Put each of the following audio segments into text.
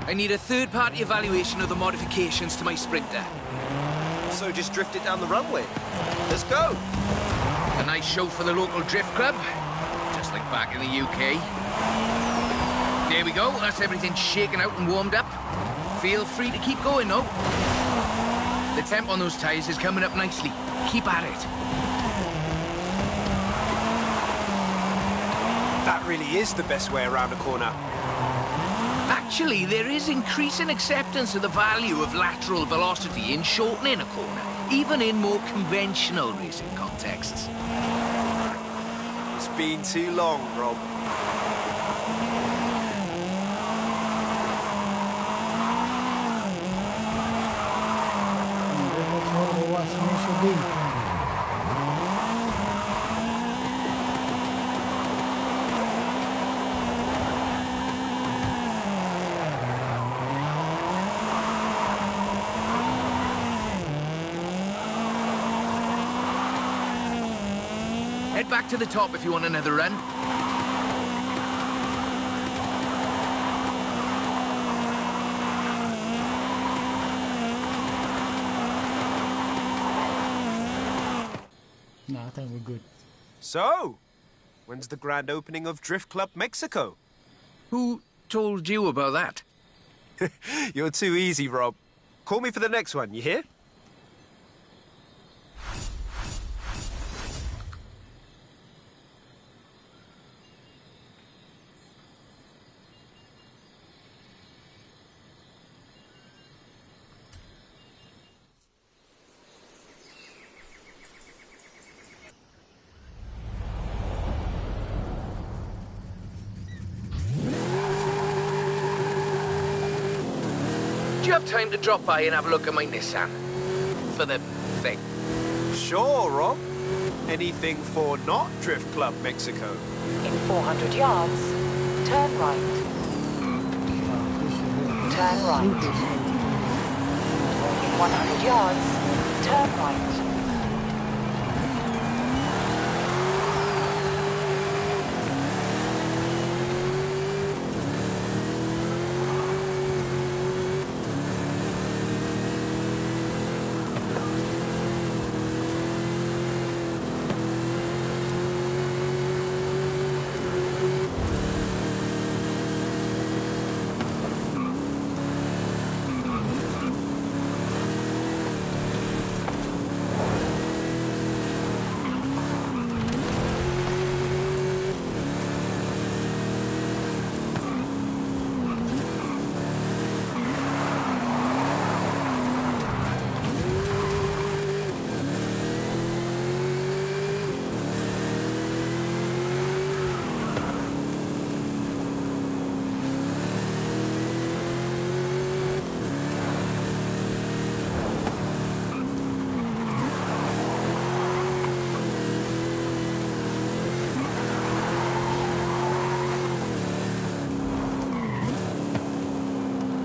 I need a third-party evaluation of the modifications to my Sprinter. So just drift it down the runway. Let's go. A nice show for the local drift club, just like back in the UK. There we go, that's everything shaken out and warmed up. Feel free to keep going, though. The temp on those tyres is coming up nicely. Keep at it. That really is the best way around a corner. Actually, there is increasing acceptance of the value of lateral velocity in shortening a corner, even in more conventional racing contexts. It's been too long, Rob. Head back to the top if you want another run. No, I think we're good. So, when's the grand opening of Drift Club Mexico? Who told you about that? You're too easy, Rob. Call me for the next one, you hear? Do you have time to drop by and have a look at my Nissan? For the thing. Sure, Rob. Anything for not Drift Club Mexico. In 400 yards, turn right. Turn right. In 100 yards, turn right.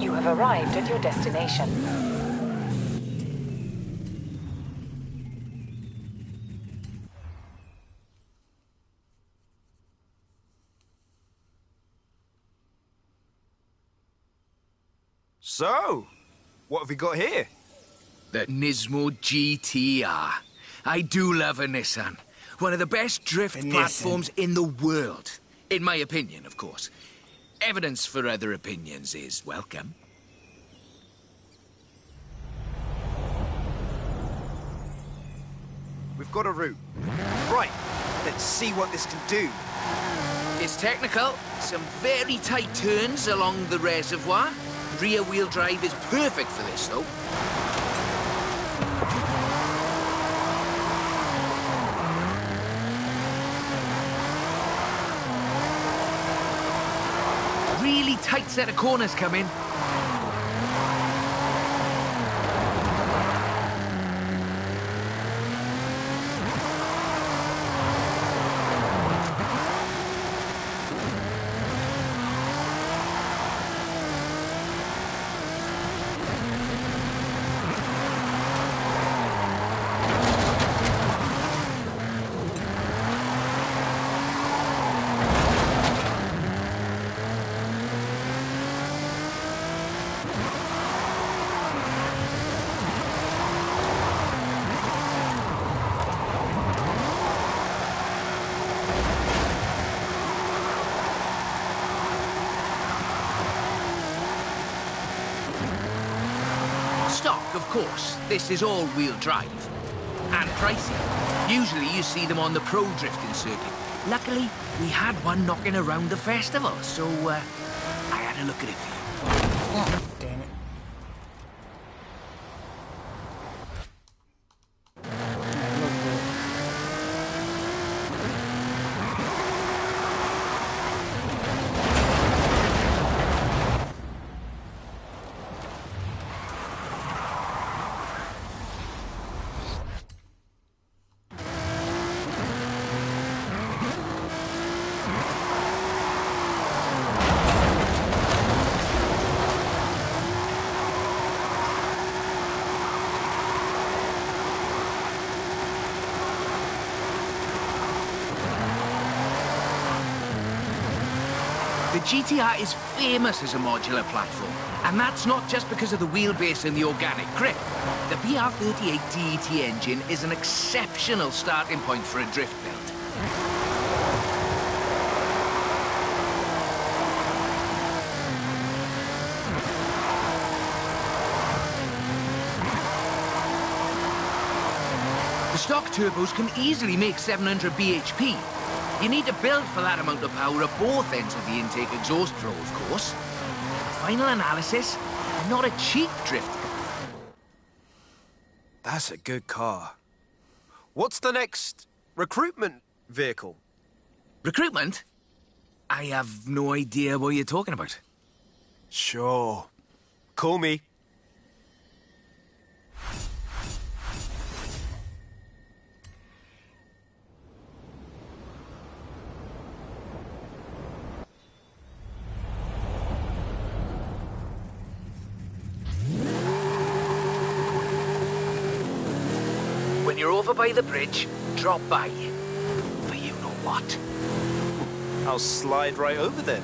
You have arrived at your destination. So, what have we got here? The Nismo GTR. I do love a Nissan. One of the best drift platforms in the world. In my opinion, of course. Evidence for other opinions is welcome. We've got a route. Right, let's see what this can do. It's technical. Some very tight turns along the reservoir. Rear-wheel drive is perfect for this, though. Really tight set of corners coming. stock, of course. This is all-wheel drive. And pricey. Usually you see them on the pro drifting circuit. Luckily, we had one knocking around the festival, so I had a look at it for you. Damn it. The GTR is famous as a modular platform, and that's not just because of the wheelbase and the organic grip. The PR38 DET engine is an exceptional starting point for a drift build. The stock turbos can easily make 700 bhp. You need to build for that amount of power at both ends of the intake exhaust flow, of course. Final analysis, not a cheap drift. That's a good car. What's the next recruitment vehicle? Recruitment? I have no idea what you're talking about. Sure. Call me. When you're over by the bridge, drop by. For you know what. I'll slide right over then.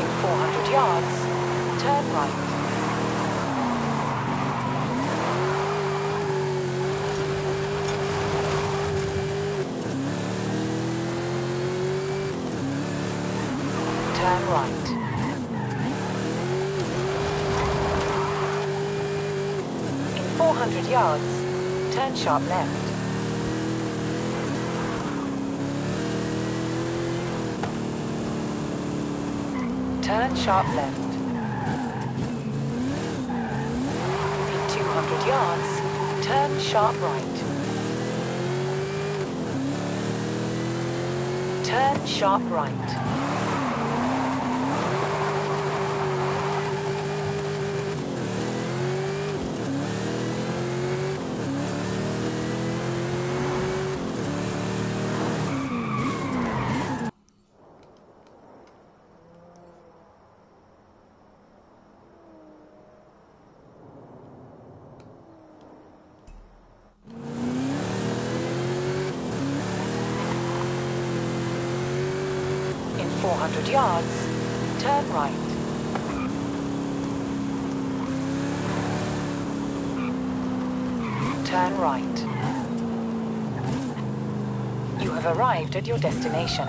In 400 yards, turn right. Turn right. In 400 yards, turn sharp left. Turn sharp left. In 200 yards, turn sharp right. Turn sharp right. In 400 yards, turn right. Turn right. You have arrived at your destination.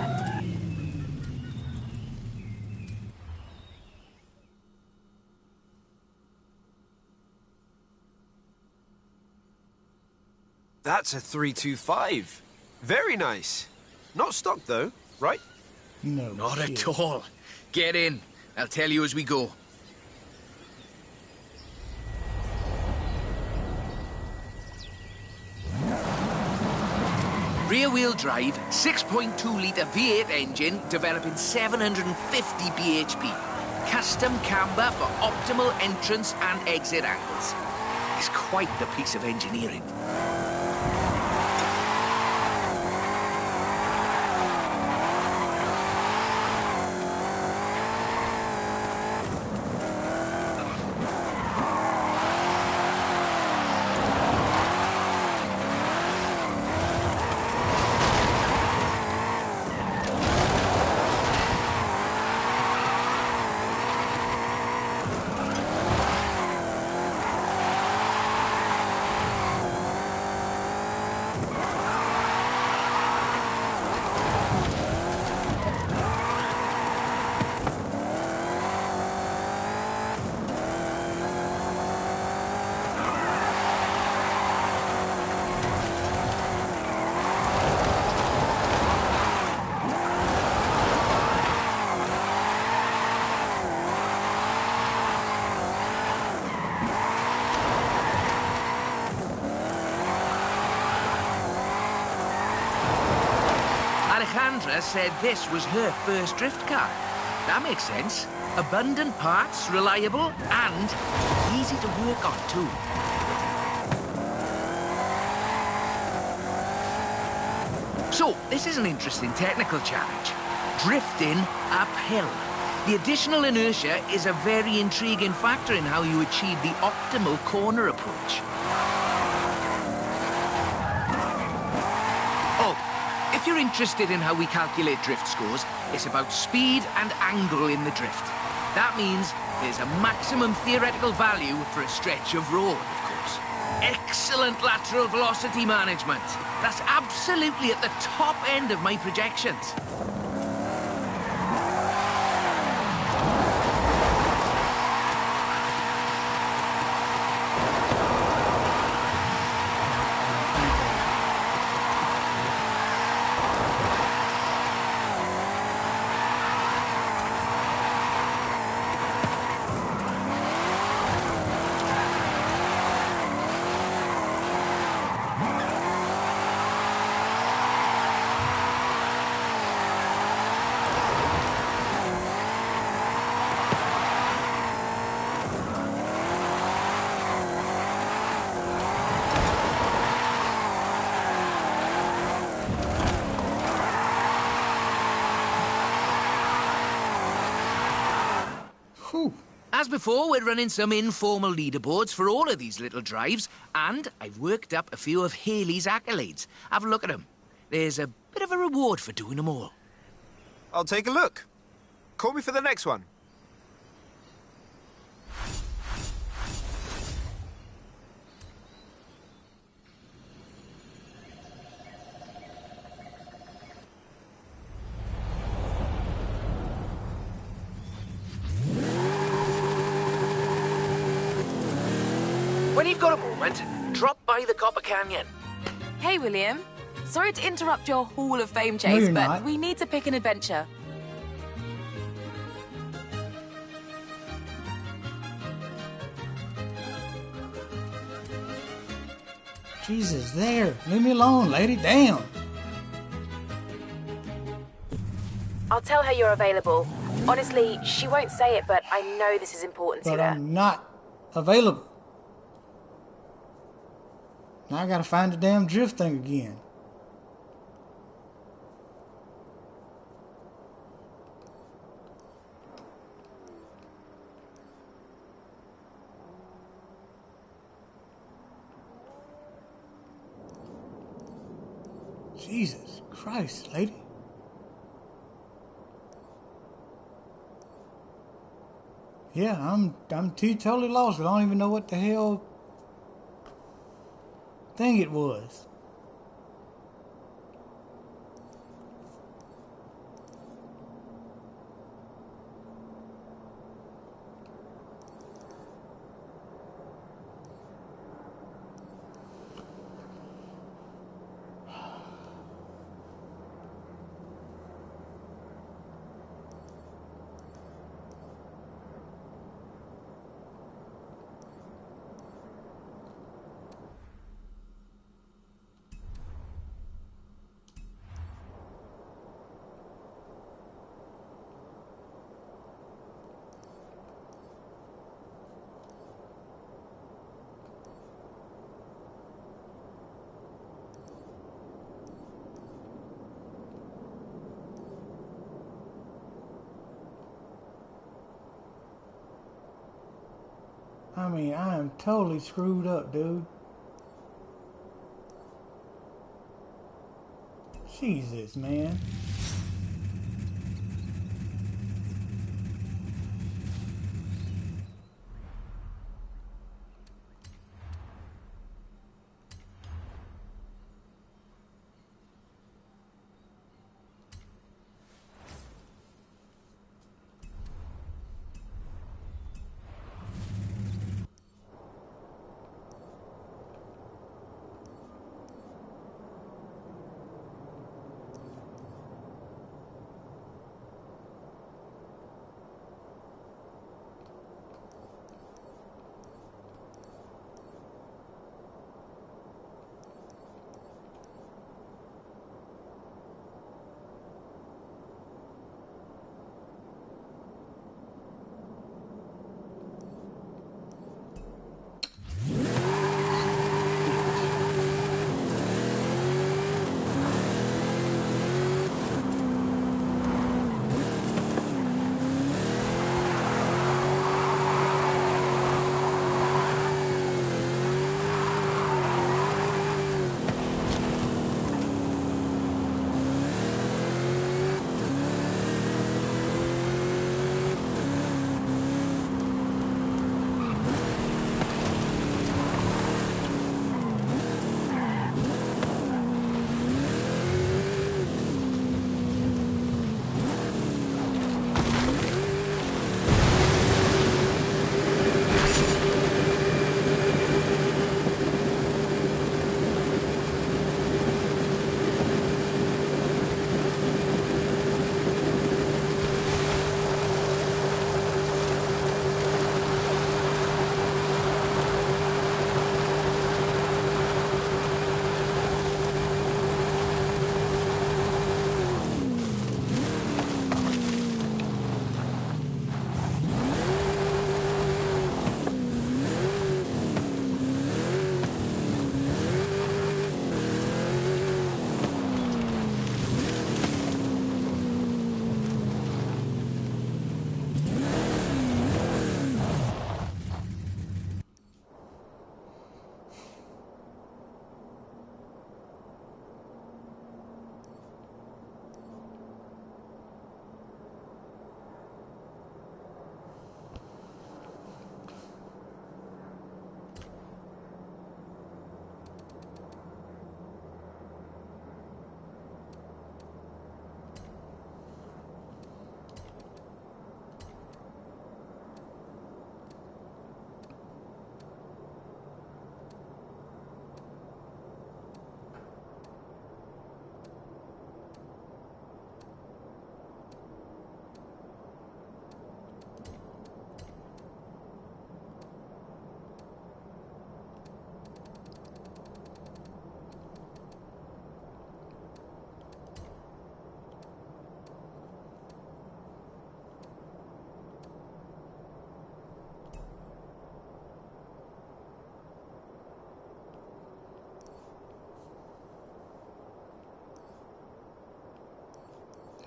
That's a 325. Very nice. Not stock though, right? No. Not shit. at all. Get in. I'll tell you as we go. Rear-wheel drive, 6.2-litre V8 engine, developing 750 bhp. Custom camber for optimal entrance and exit angles. It's quite the piece of engineering. Alejandra said this was her first drift car. That makes sense. Abundant parts, reliable, and easy to work on, too. So, this is an interesting technical challenge. Drifting uphill. The additional inertia is a very intriguing factor in how you achieve the optimal corner approach. Oh, if you're interested in how we calculate drift scores, it's about speed and angle in the drift. That means there's a maximum theoretical value for a stretch of road, of course. Excellent lateral velocity management. That's absolutely at the top end of my projections. As before, we're running some informal leaderboards for all of these little drives, and I've worked up a few of Haley's accolades. Have a look at them. There's a bit of a reward for doing them all. I'll take a look. Call me for the next one. When you've got a moment, drop by the Copper Canyon. Hey, William. Sorry to interrupt your Hall of Fame chase, but not. we need to pick an adventure. Jesus, there. Leave me alone, lady. Damn. I'll tell her you're available. Honestly, she won't say it, but I know this is important But to her. I'm not available. Now I gotta find the damn drift thing again. Jesus Christ, lady. Yeah, I'm totally lost. I don't even know what the hell thing it was. I mean, I am totally screwed up, dude. Jesus, man.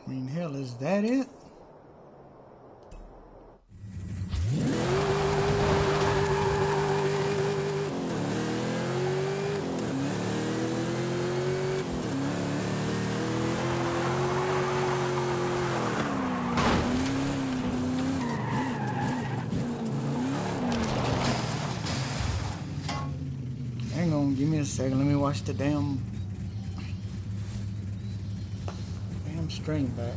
I mean, hell, is that it? Hang on, give me a second. Let me watch the damn string back.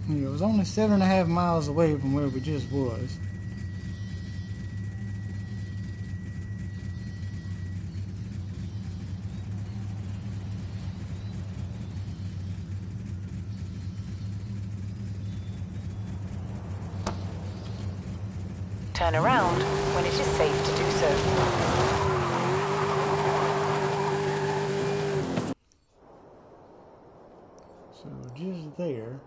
It was only 7.5 miles away from where we just was. Turn around when it is safe to do so. So just there.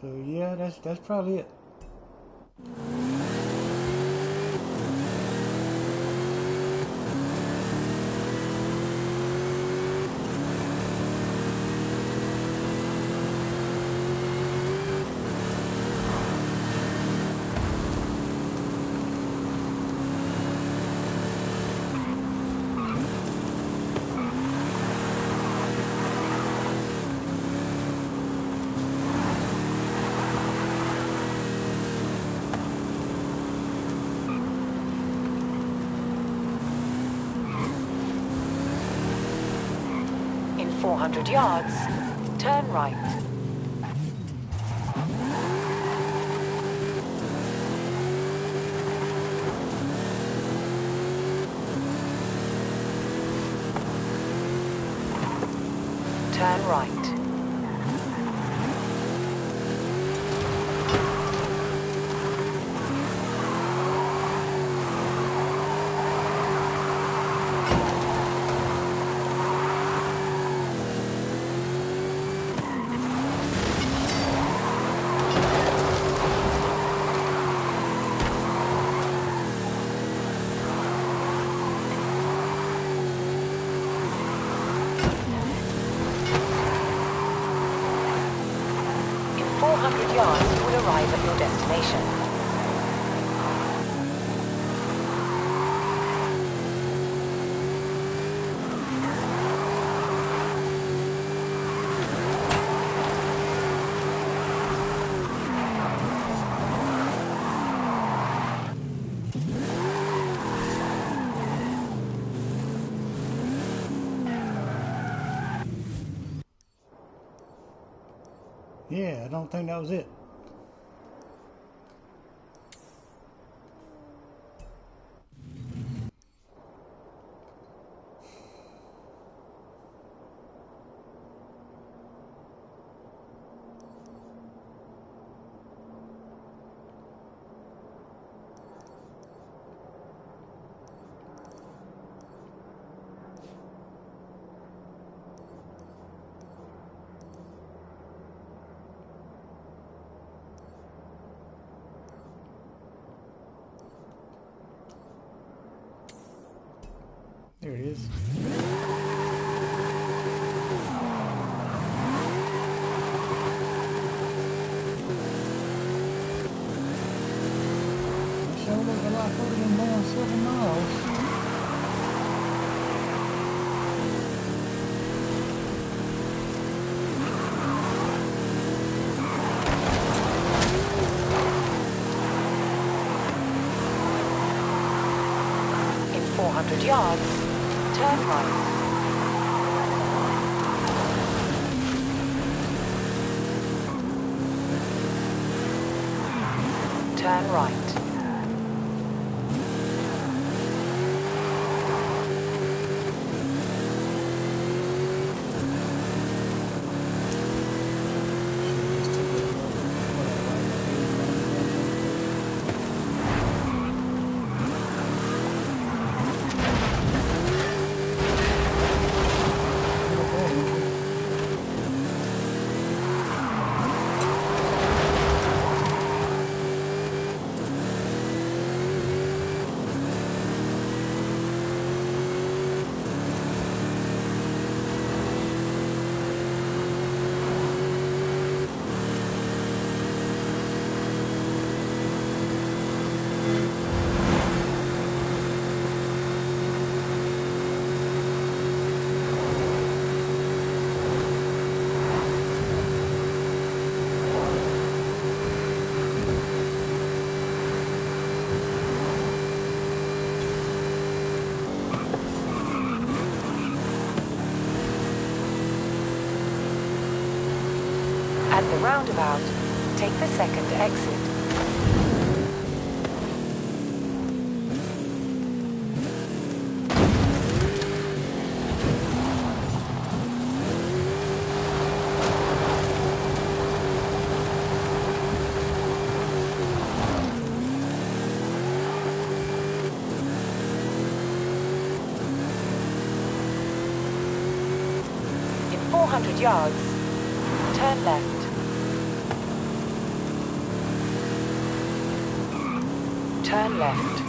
So yeah, that's probably it. In 400 yards, turn right. Turn right. In 400 yards, you will arrive at your destination. Yeah, I don't think that was it. There it is. It sure looks a lot further than down 7 miles. 400 yards, turn right. Turn right. At the roundabout, take the second exit. In 400 yards, turn left. Turn left.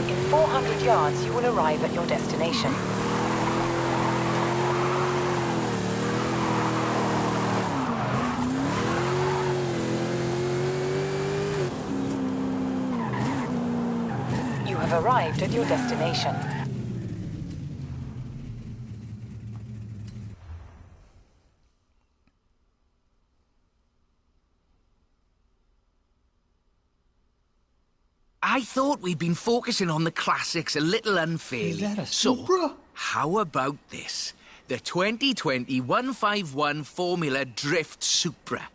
In 400 yards, you will arrive at your destination. You have arrived at your destination. I thought we'd been focusing on the classics a little unfairly. Is that a So, Supra? how about this? The 2020 151 Formula Drift Supra.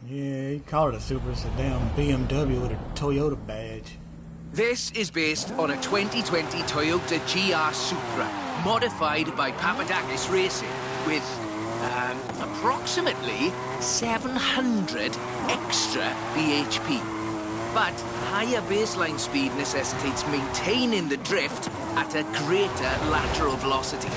Yeah, he called it a Supra. It's a damn BMW with a Toyota badge. This is based on a 2020 Toyota GR Supra, modified by Papadakis Racing, with approximately 700 extra bhp. But higher baseline speed necessitates maintaining the drift at a greater lateral velocity.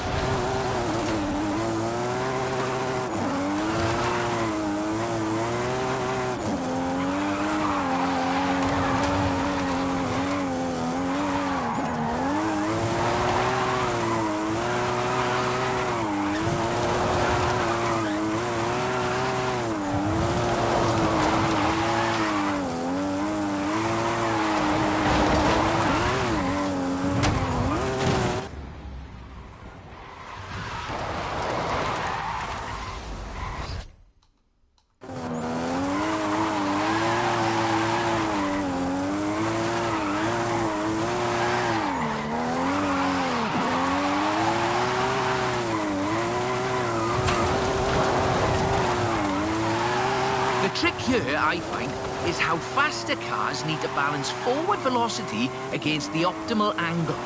The trick here, I find, is how faster cars need to balance forward velocity against the optimal angle.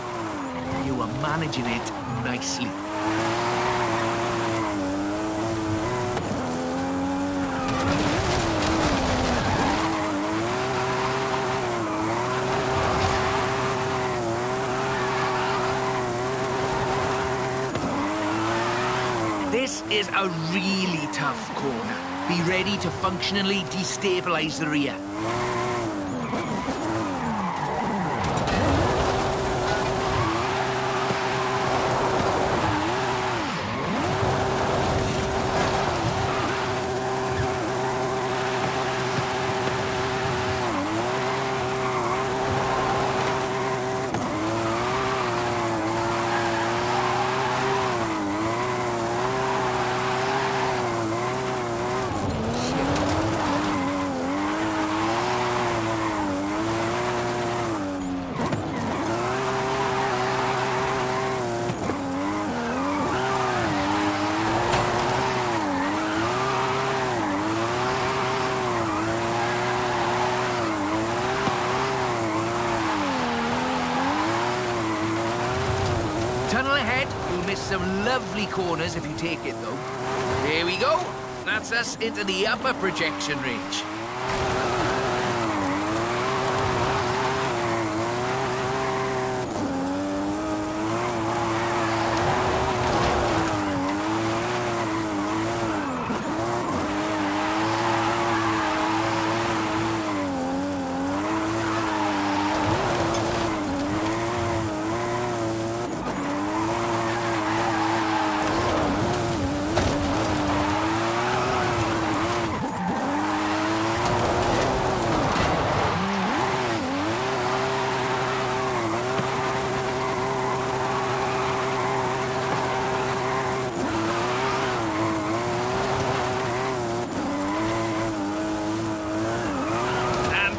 You are managing it nicely. is a really tough corner. Be ready to functionally destabilize the rear. Tunnel ahead. You'll miss some lovely corners if you take it, though. There we go. That's us into the upper projection range.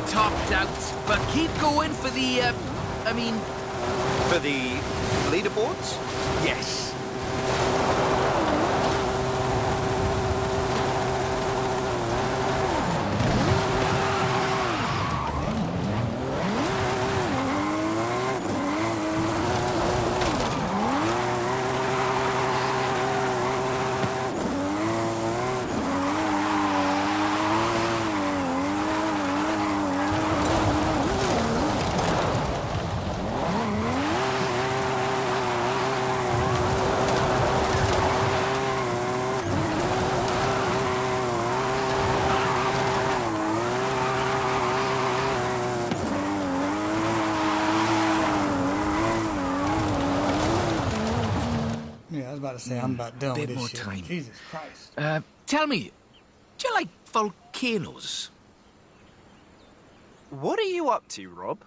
Topped out, but keep going for the, For the leaderboards? yes. Yeah, I was about to say, I'm about done with Bit this more shit. time. Jesus Christ. Tell me, do you like volcanoes? What are you up to, Rob?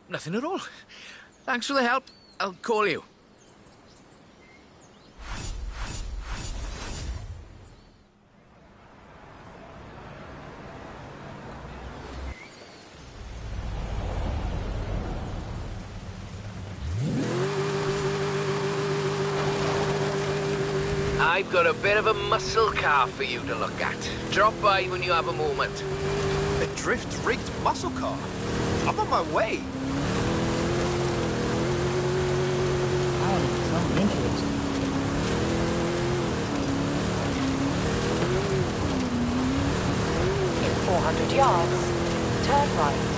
Nothing at all. Thanks for the help. I'll call you. I've got a bit of a muscle car for you to look at. Drop by when you have a moment. A drift-rigged muscle car? I'm on my way. Sounds interesting. In 400 yards, turn right.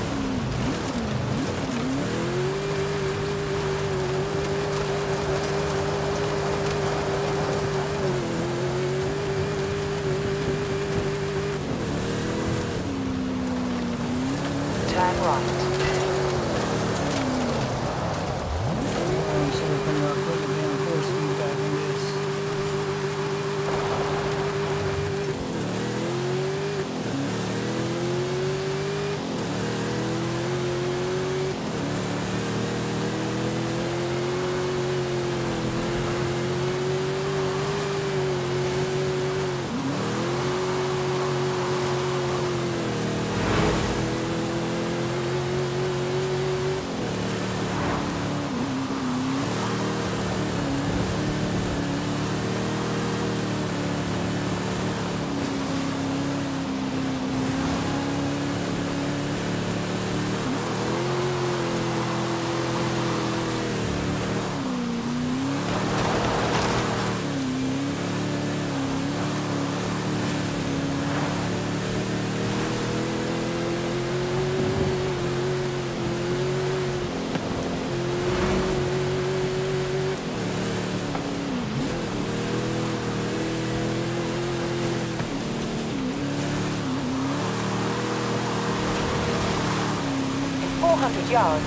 Turn right. I'm sure we're putting our foot down force feedback in this. 400 yards.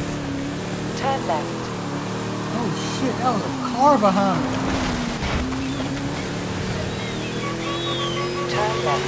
Turn left. Oh shit, that was a car behind me. Turn left.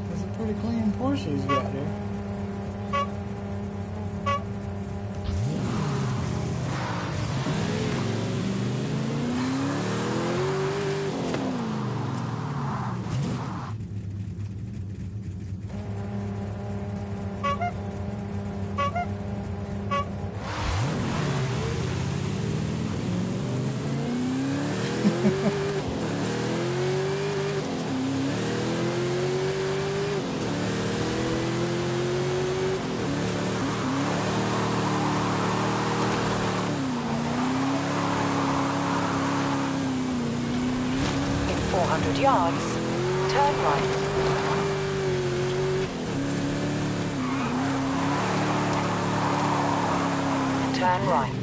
That's a pretty clean Porsche he's got there. In 400 yards, turn right. Turn right.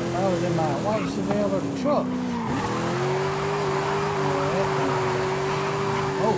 I was in my white Chevelle or the truck. Oh.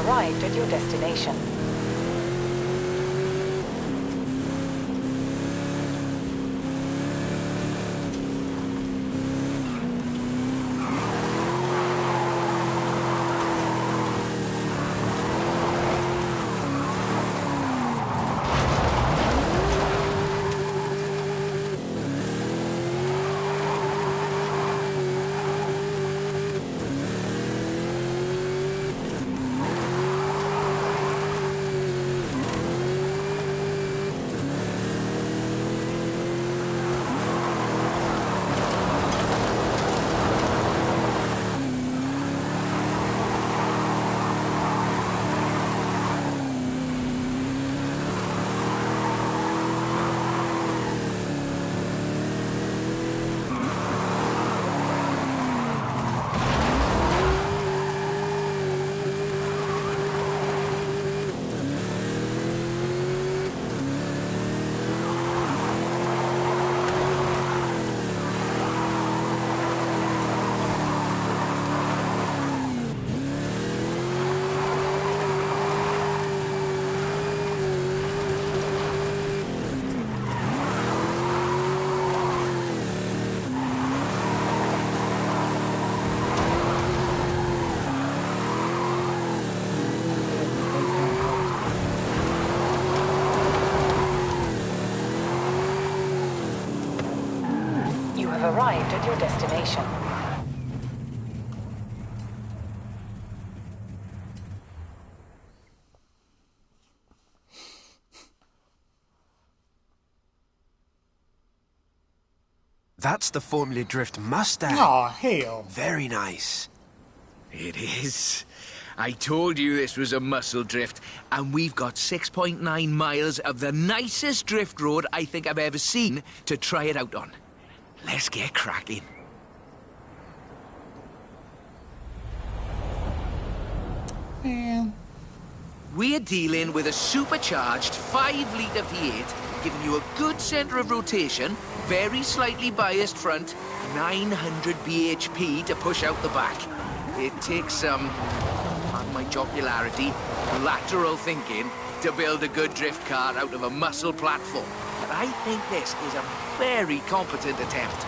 arrived at your destination. Arrived at your destination. That's the Formula Drift Mustang. Aw, hell. Very nice. It is. I told you this was a muscle drift, and we've got 6.9 miles of the nicest drift road I think I've ever seen to try it out on. Let's get cracking. Man. We're dealing with a supercharged 5-litre V8, giving you a good centre of rotation, very slightly biased front, 900 bhp to push out the back. It takes some, pardon my jocularity, lateral thinking to build a good drift car out of a muscle platform. But I think this is a very competent attempt.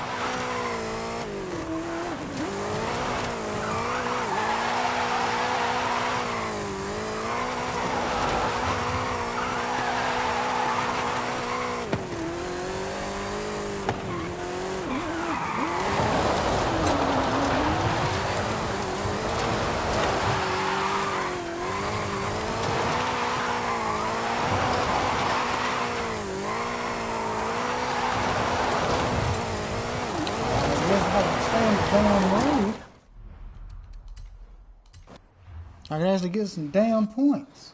I could actually get some damn points.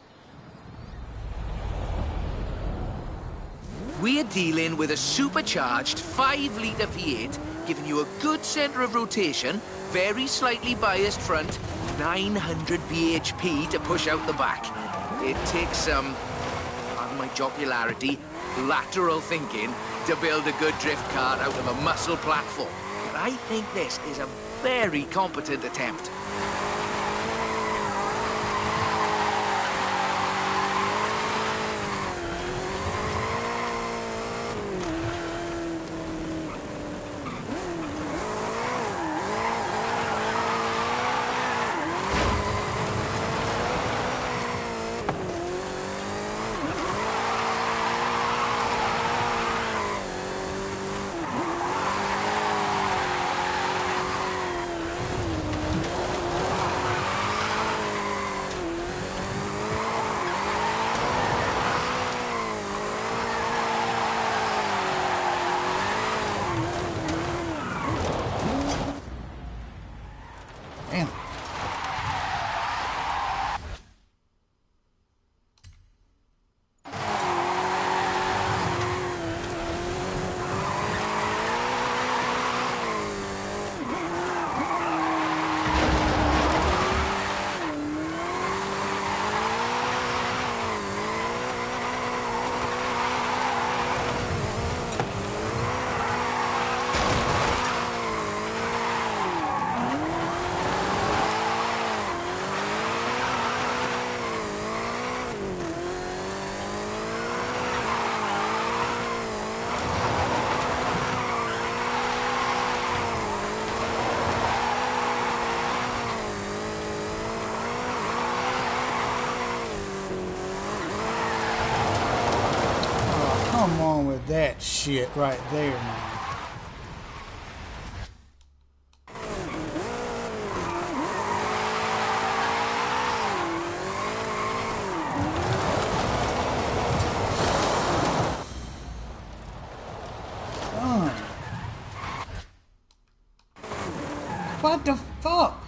We're dealing with a supercharged 5-litre V8, giving you a good centre of rotation, very slightly biased front, 900 bhp to push out the back. It takes some, pardon my jocularity, lateral thinking to build a good drift car out of a muscle platform. But I think this is a very competent attempt. that shit right there, man. What the fuck?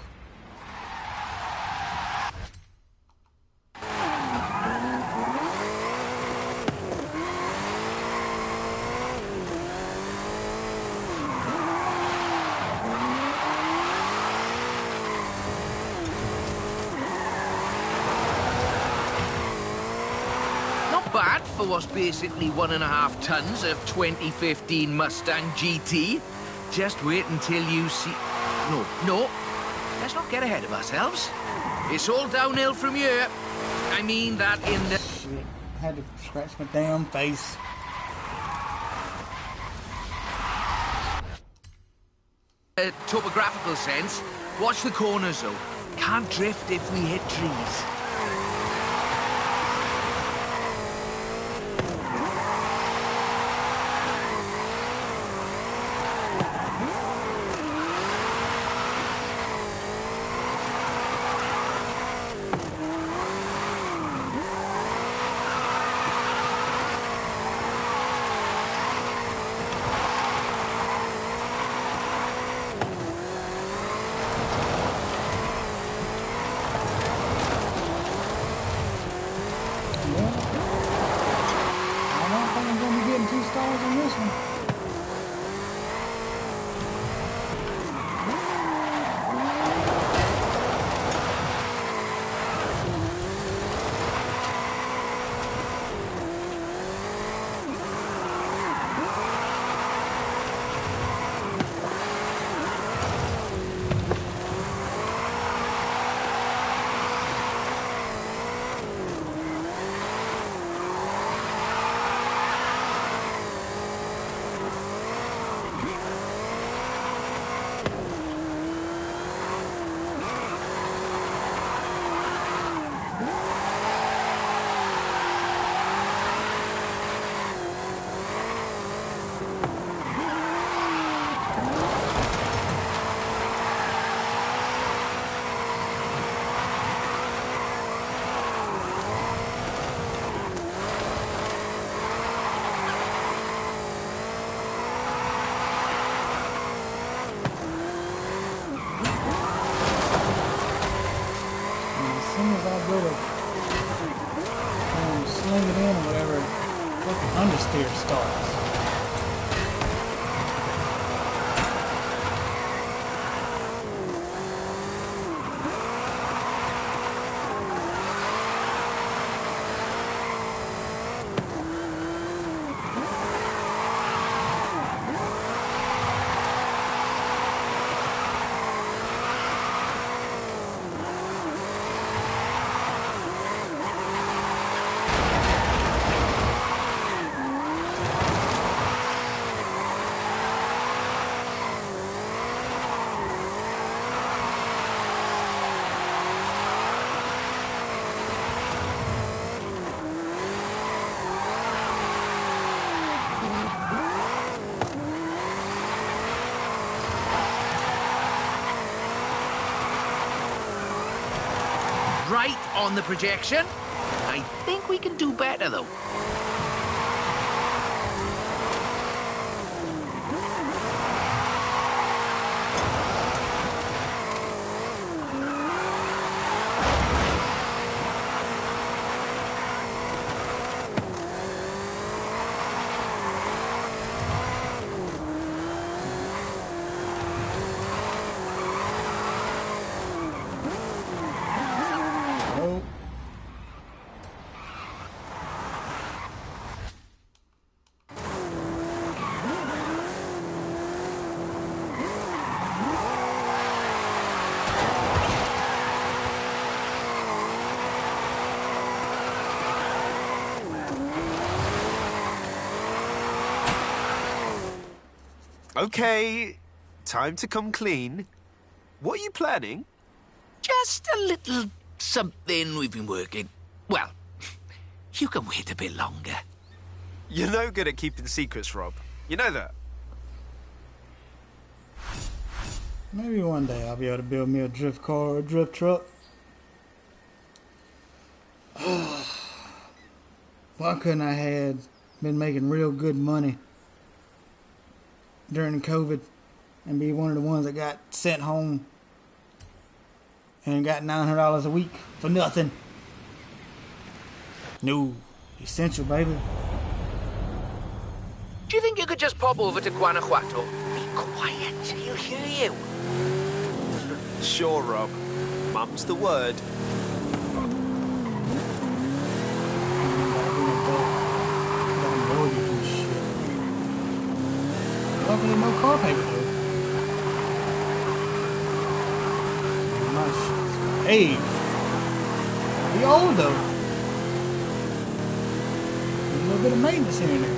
Not bad for what's basically 1.5 tons of 2015 Mustang GT. Just wait until you see... No. Let's not get ahead of ourselves. It's all downhill from here. I mean that in the... Shit. I had to scratch my damn face. Topographical sense. Watch the corners, though. Can't drift if we hit trees. Sling it in or whatever, fucking understeer starts. Right on the projection. I think we can do better, though. Okay, time to come clean. What are you planning? Just a little something we've been working. Well, you can wait a bit longer. You're no good at keeping secrets, Rob. You know that. Maybe one day I'll be able to build me a drift car or a drift truck. Why couldn't I have been making real good money during COVID and be one of the ones that got sent home and got $900 a week for nothing? No. Essential, baby. Do you think you could just pop over to Guanajuato? Be quiet, he'll hear you. Sure, Rob. Mum's the word. Luckily, no car payment though. Much. Hey, be old though. A little bit of maintenance here and there.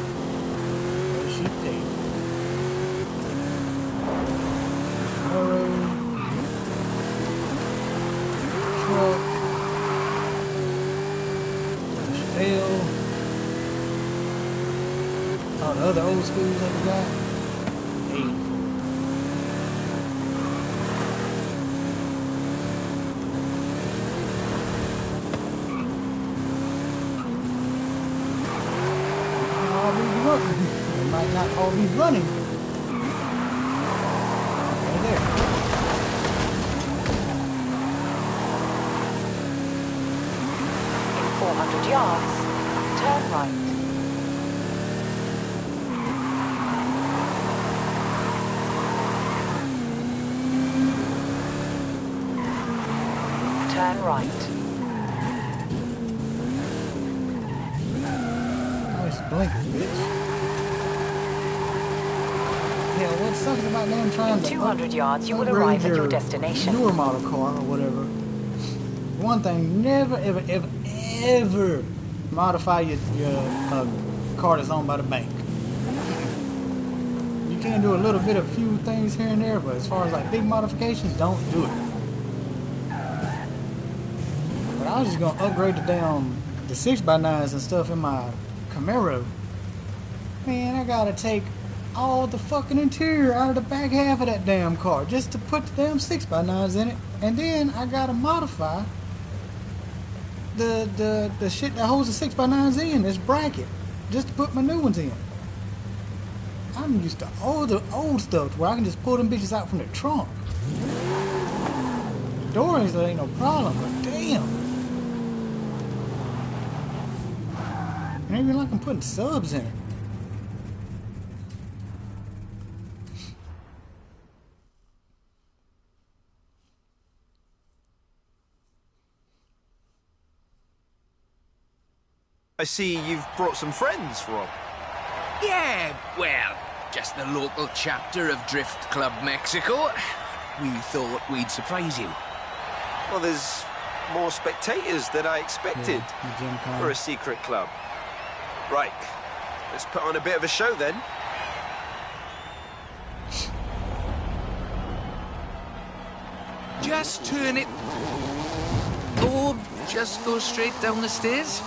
What she paid. Railroad. Truck. Shell. Oh, the other old schools that we got. Hey. They might not all be running. Right there. In 400 yards, turn right. Turn right. Nice blinker, bitch. Hell, what sucks about them trying In to 200 yards, you will upgrade arrive at your destination. newer model car or whatever. One thing, never, ever, ever, ever modify your car that's owned by the bank. You can do a little bit of few things here and there, but as far as like big modifications, don't do it. But I was just gonna upgrade the 6x9s and stuff in my Camaro. Man, I gotta take all the fucking interior out of the back half of that damn car just to put the damn 6x9s in it, and then I gotta modify the shit that holds the 6x9s in, this bracket, just to put my new ones in. I'm used to all the old stuff where I can just pull them bitches out from the trunk. The doors, that ain't no problem, but damn. And even like I'm putting subs in it. I see you've brought some friends, Rob. Yeah, well, just the local chapter of Drift Club Mexico. We thought we'd surprise you. Well, there's more spectators than I expected for a secret club. Right, let's put on a bit of a show then. Just turn it. Or just go straight down the stairs.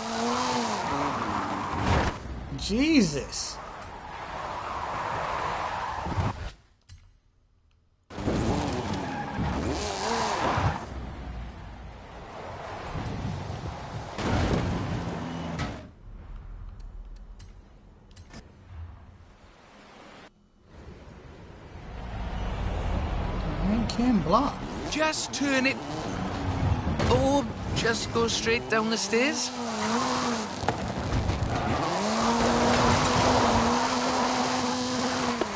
Jesus. I can't block. Just turn it. Or just go straight down the stairs.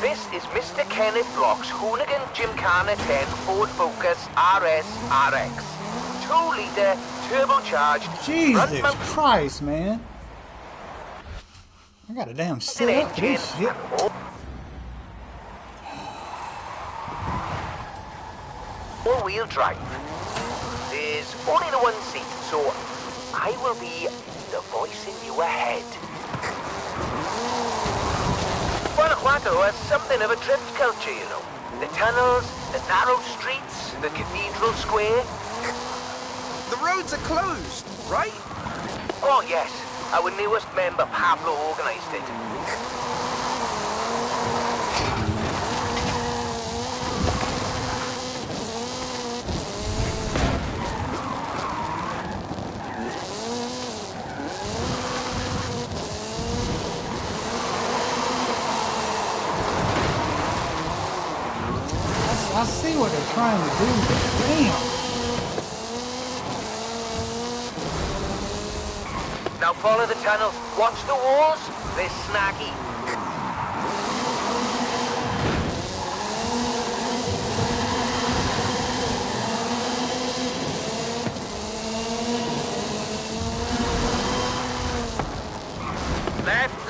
This is Mr. Kenneth Block's Hoonigan Gymkhana 10 Ford Focus RS RX. 2-litre turbocharged. Jesus Christ, man. I got a damn set up for this shit. All-wheel drive. There's only the one seat, so I will be the voice in your head. Guanajuato has something of a drift culture, you know. The tunnels, the narrow streets, the cathedral square. The roads are closed, right? Oh, yes. Our newest member, Pablo, organised it. I see what they're trying to do, but damn. Now follow the tunnel. Watch the walls. They're snaggy.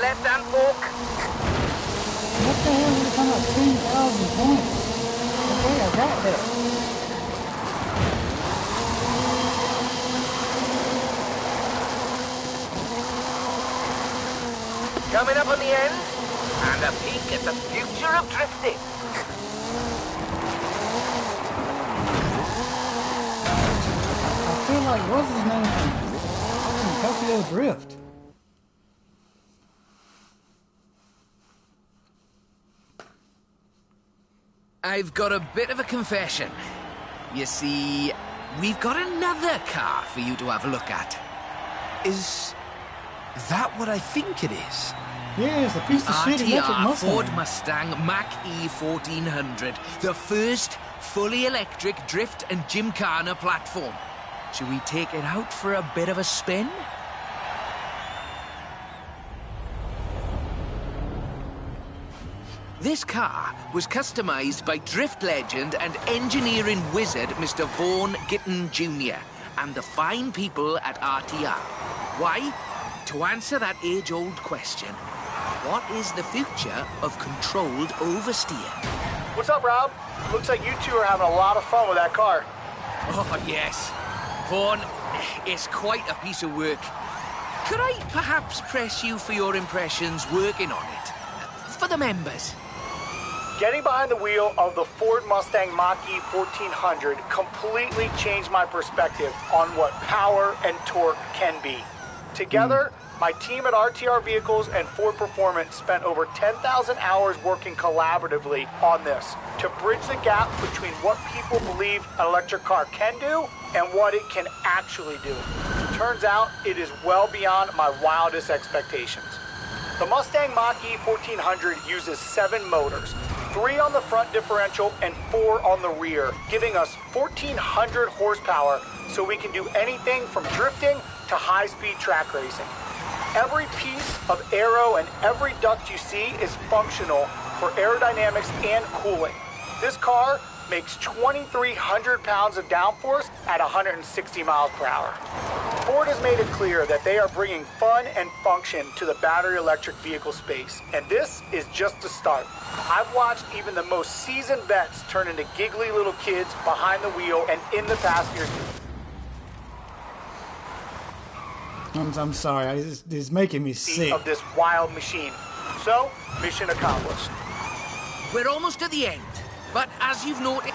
Left hand fork. What the hell? We're talking about 2,000 points. Okay, I got that. Coming up on the end, and a peek at the future of drifting. I feel like, what's his name from Tokyo Drift? I've got a bit of a confession. You see, we've got another car for you to have a look at. Is that what I think it is? Yeah, it's a piece of shit electric RTR Mustang. Ford Mustang Mach-E 1400, the first fully electric drift and gymkhana platform. Should we take it out for a bit of a spin? This car was customized by drift legend and engineering wizard Mr. Vaughan Gitton Jr. and the fine people at RTR. Why? To answer that age-old question, what is the future of controlled oversteer? What's up, Rob? Looks like you two are having a lot of fun with that car. Oh, yes. Vaughan, it's quite a piece of work. Could I perhaps press you for your impressions working on it? For the members. Getting behind the wheel of the Ford Mustang Mach-E 1400 completely changed my perspective on what power and torque can be. Together, my team at RTR Vehicles and Ford Performance spent over 10,000 hours working collaboratively on this to bridge the gap between what people believe an electric car can do and what it can actually do. Turns out it is well beyond my wildest expectations. The Mustang Mach-E 1400 uses 7 motors, 3 on the front differential and 4 on the rear, giving us 1,400 horsepower so we can do anything from drifting to high-speed track racing. Every piece of aero and every duct you see is functional for aerodynamics and cooling. This car makes 2,300 pounds of downforce at 160 miles per hour. Ford has made it clear that they are bringing fun and function to the battery electric vehicle space, and this is just the start. I've watched even the most seasoned vets turn into giggly little kids behind the wheel and in the passenger seat. I'm sorry, it's making me sick. Of this wild machine. So, mission accomplished. We're almost at the end, but as you've noted...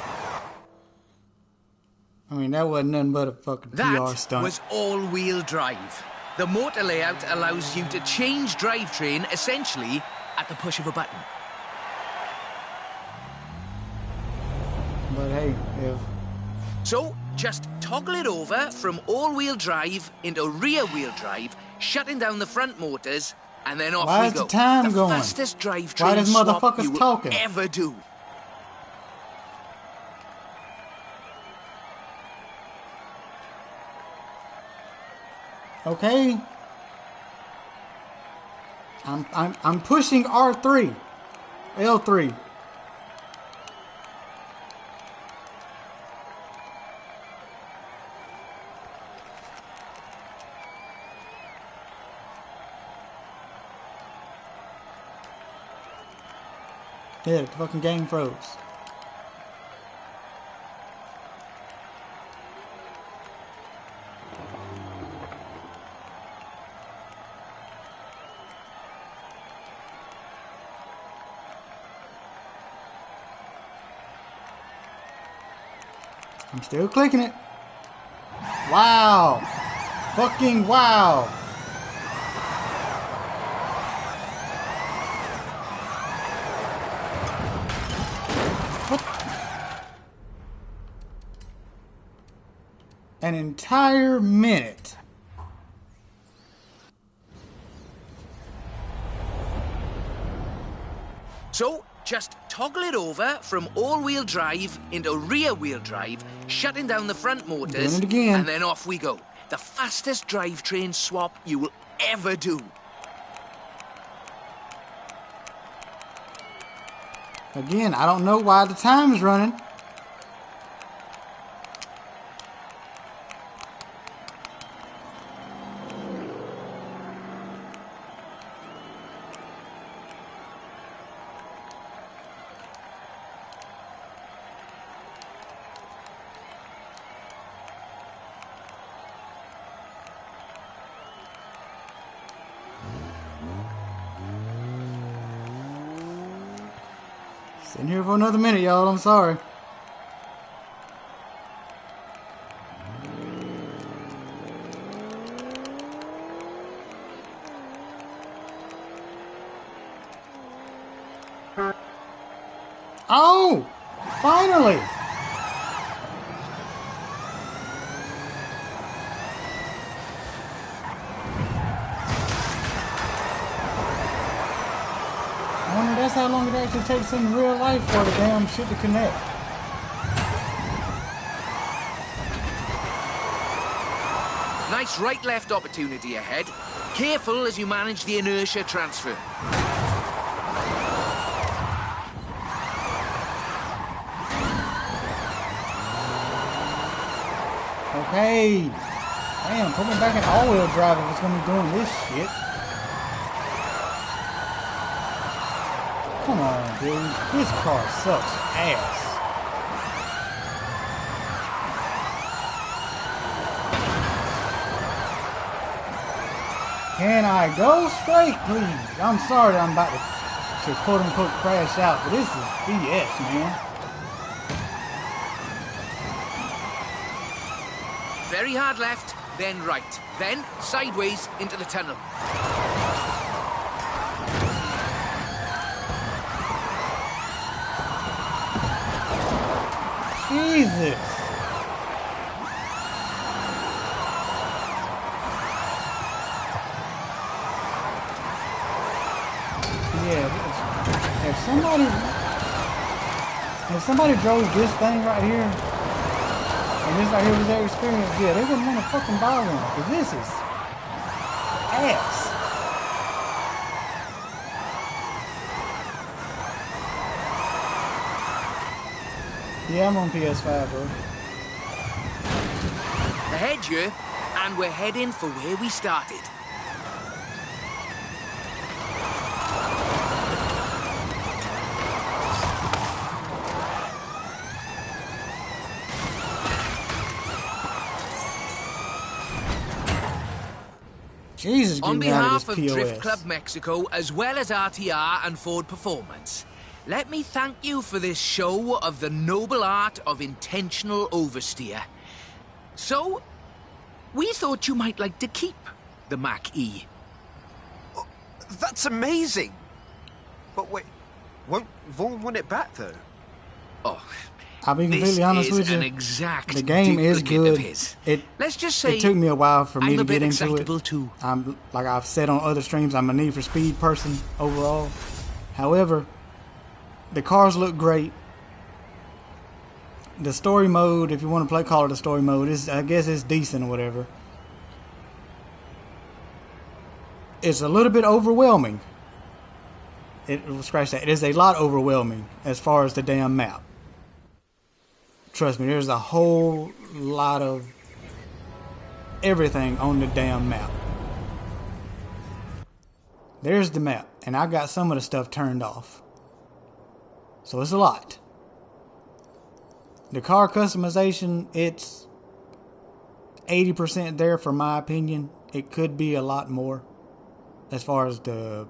I mean, that wasn't nothing but a fucking PR That stunt. was all-wheel drive. The motor layout allows you to change drivetrain essentially at the push of a button. But hey, if... So, just toggle it over from all-wheel drive into rear-wheel drive, shutting down the front motors, and then off Why we is go. the time going? Fastest drivetrain Why does swap motherfuckers you will talking? ever do. Okay. I'm pushing R3. L3. Yeah, the fucking game froze. I'm still clicking it. Wow. Fucking wow. What? An entire minute. So, just toggle it over from all-wheel drive into rear-wheel drive, shutting down the front motors, Doing it again. and then off we go. The fastest drivetrain swap you will ever do. Again, I don't know why the time is running. Sitting here for another minute, y'all. I'm sorry. Oh! Finally! I wonder that's how long it actually takes in real life for the damn shit to connect. Nice right-left opportunity ahead. Careful as you manage the inertia transfer. Okay. Damn, put me back in all-wheel drive if it's gonna be doing this shit. Come on, dude. This car sucks ass. Can I go straight, please? I'm sorry I'm about to quote-unquote crash out, but this is BS, man. Very hard left, then right. Then sideways into the tunnel. Jesus. Yeah, if somebody drove this thing right here, and this right here was their experience, yeah, they wouldn't want to fucking buy one, because this is ass. Yeah, I'm on PS5, bro. Ahead you, and we're heading for where we started. Jesus, get On me out behalf of of this Drift POS. Club Mexico, as well as RTR and Ford Performance, let me thank you for this show of the noble art of intentional oversteer. So, we thought you might like to keep the Mach-E. Oh, that's amazing. But wait, won't Vaughn want it back, though? Oh, I'll be completely honest with you. an exact The game is duplicate good. of his. Let's just say it took me a while for me I'm to a bit get into it. excitable too. I'm like I've said on other streams, I'm a Need for Speed person overall. However, the cars look great. The story mode, if you want to call it a story mode, is I guess it's decent or whatever. It's a little bit overwhelming. Scratch that. It is a lot overwhelming as far as the damn map. Trust me, there's a whole lot of everything on the damn map. There's the map, and I got some of the stuff turned off. So it's a lot. The car customization, it's 80% there for my opinion. It could be a lot more as far as the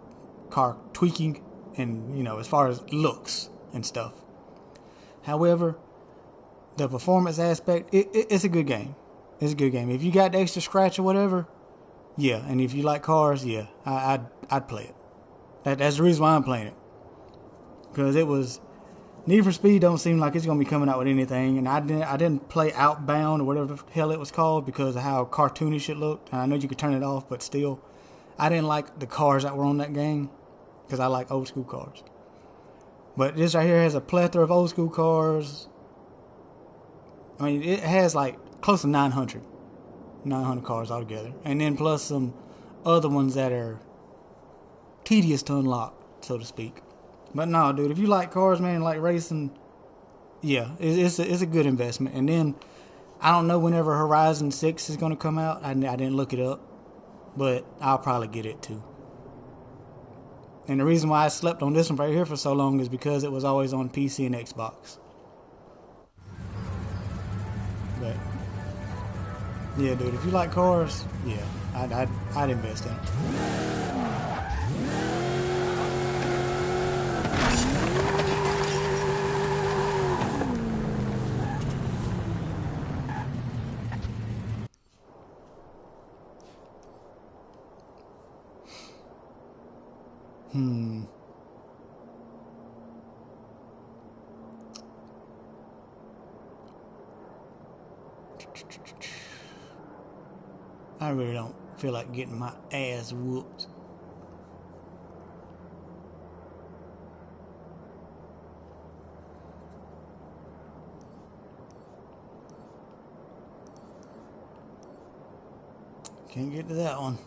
car tweaking and, you know, as far as looks and stuff. However, the performance aspect, it's a good game. It's a good game. If you got the extra scratch or whatever, yeah. And if you like cars, yeah, I'd play it. That's the reason why I'm playing it. Because it was Need for Speed don't seem like it's gonna be coming out with anything, and I didn't play Outbound or whatever the hell it was called because of how cartoonish it looked. And I know you could turn it off, but still, I didn't like the cars that were on that game because I like old school cars. But this right here has a plethora of old school cars. I mean, it has like close to 900 cars altogether, and then plus some other ones that are tedious to unlock, so to speak. But no, dude, if you like cars, man, like racing, yeah, it's a good investment. And then I don't know whenever Horizon 6 is going to come out. I didn't look it up, but I'll probably get it too. And the reason why I slept on this one right here for so long is because it was always on PC and Xbox. But yeah, dude, if you like cars, yeah, I'd invest in it. I really don't feel like getting my ass whooped. Can't get to that one.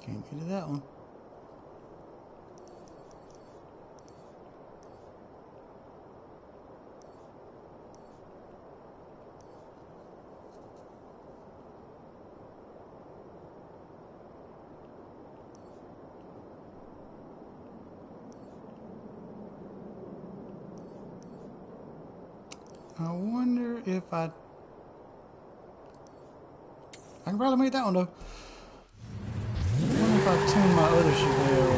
Can't get to that one. I wonder if I can probably make that one though. I wonder if I tune my other Chevelle.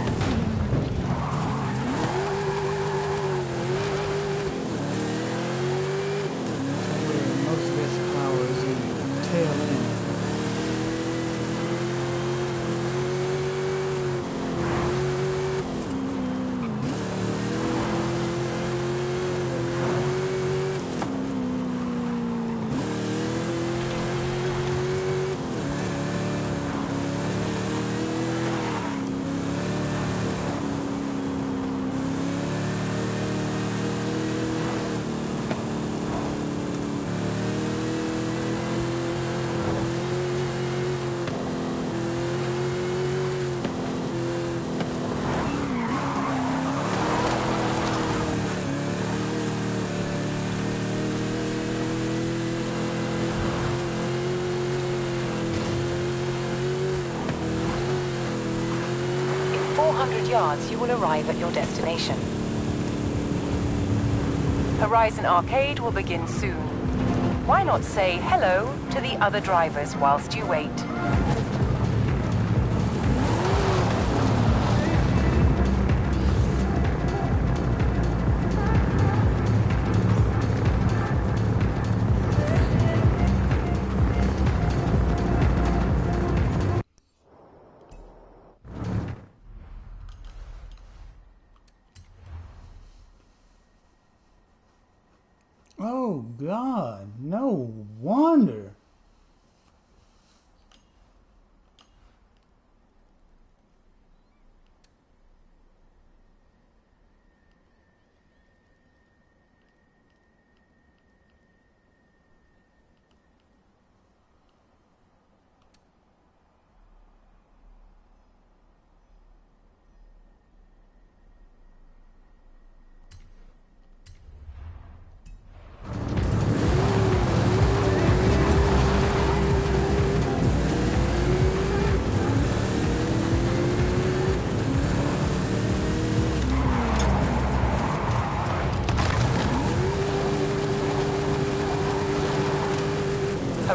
Where most of its power is in the tail end. In 400 yards, you will arrive at your destination. Horizon Arcade will begin soon. Why not say hello to the other drivers whilst you wait? Oh God, no wonder.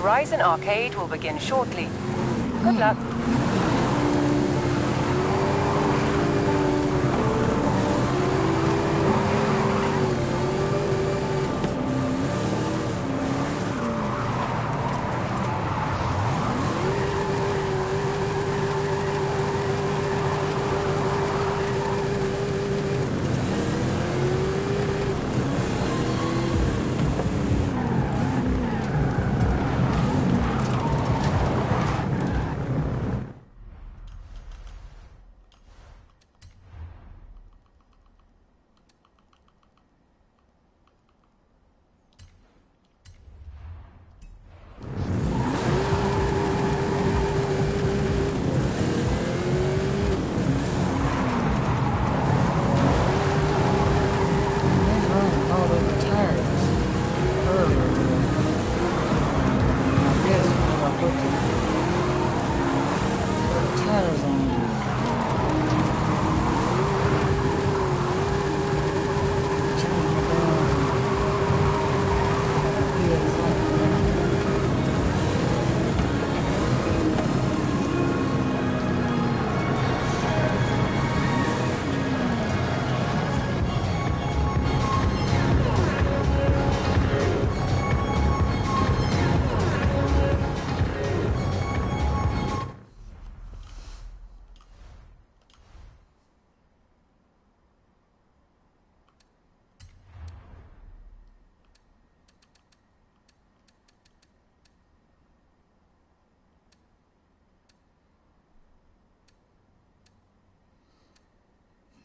Horizon arcade will begin shortly. Good luck.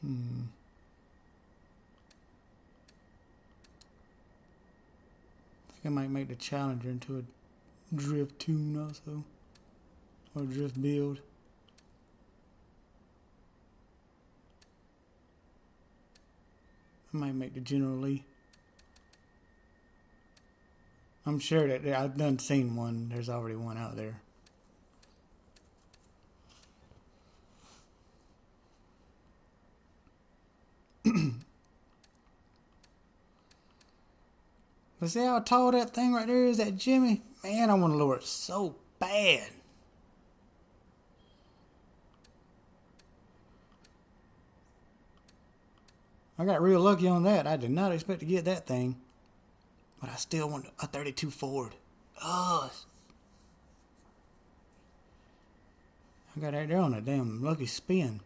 I think I might make the Challenger into a drift tune also, or drift build. I might make the General Lee. I'm sure that I've done seen one. There's already one out there. But see how tall that thing right there is, that Jimmy? Man, I want to lower it so bad. I got real lucky on that. I did not expect to get that thing. But I still want a 32 Ford. Oh. I got that there on a damn lucky spin.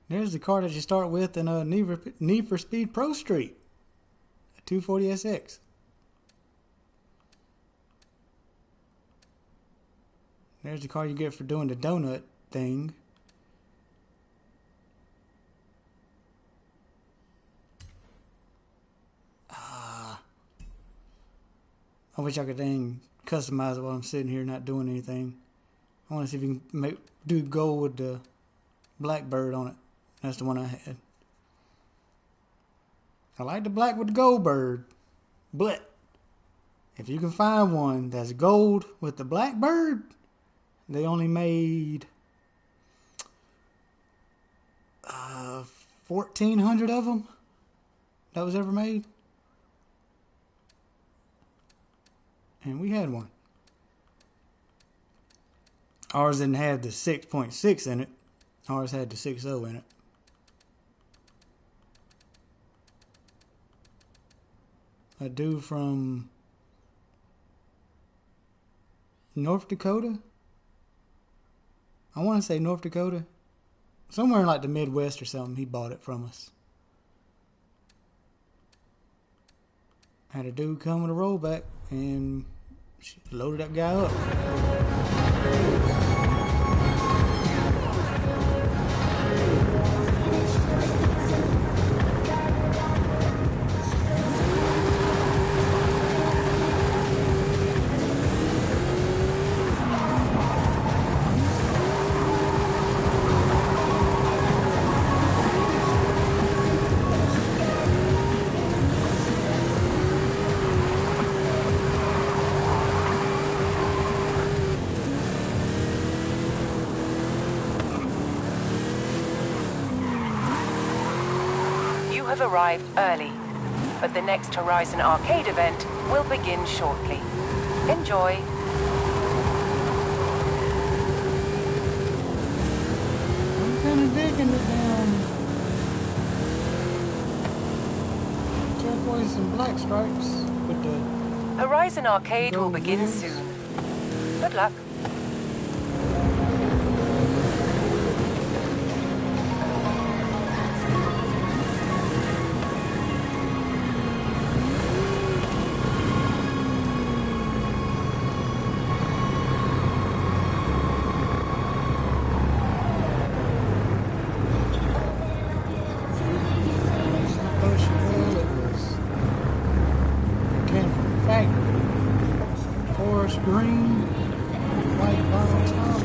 There's the car that you start with in Need for Speed Pro Street, a 240SX. There's the car you get for doing the donut thing. I wish I could dang customize it while I'm sitting here not doing anything. I want to see if you can do gold with the Blackbird on it. That's the one I had. I like the black with the gold bird, but if you can find one that's gold with the Blackbird, they only made 1,400 of them that was ever made, and we had one. Ours didn't have the 6.6 in it. Ours had the 6.0 in it. A dude from North Dakota. I want to say North Dakota. Somewhere in like the Midwest or something, he bought it from us. Had a dude come with a rollback and loaded that guy up. have arrived early, but the next Horizon Arcade event will begin shortly. Enjoy. I'm kind of digging the damn turquoise and black stripes with the Horizon Arcade will Go begin wheels. soon. Good luck. Deutsche Welle. It was came from the factory. Forest green, white bottom top,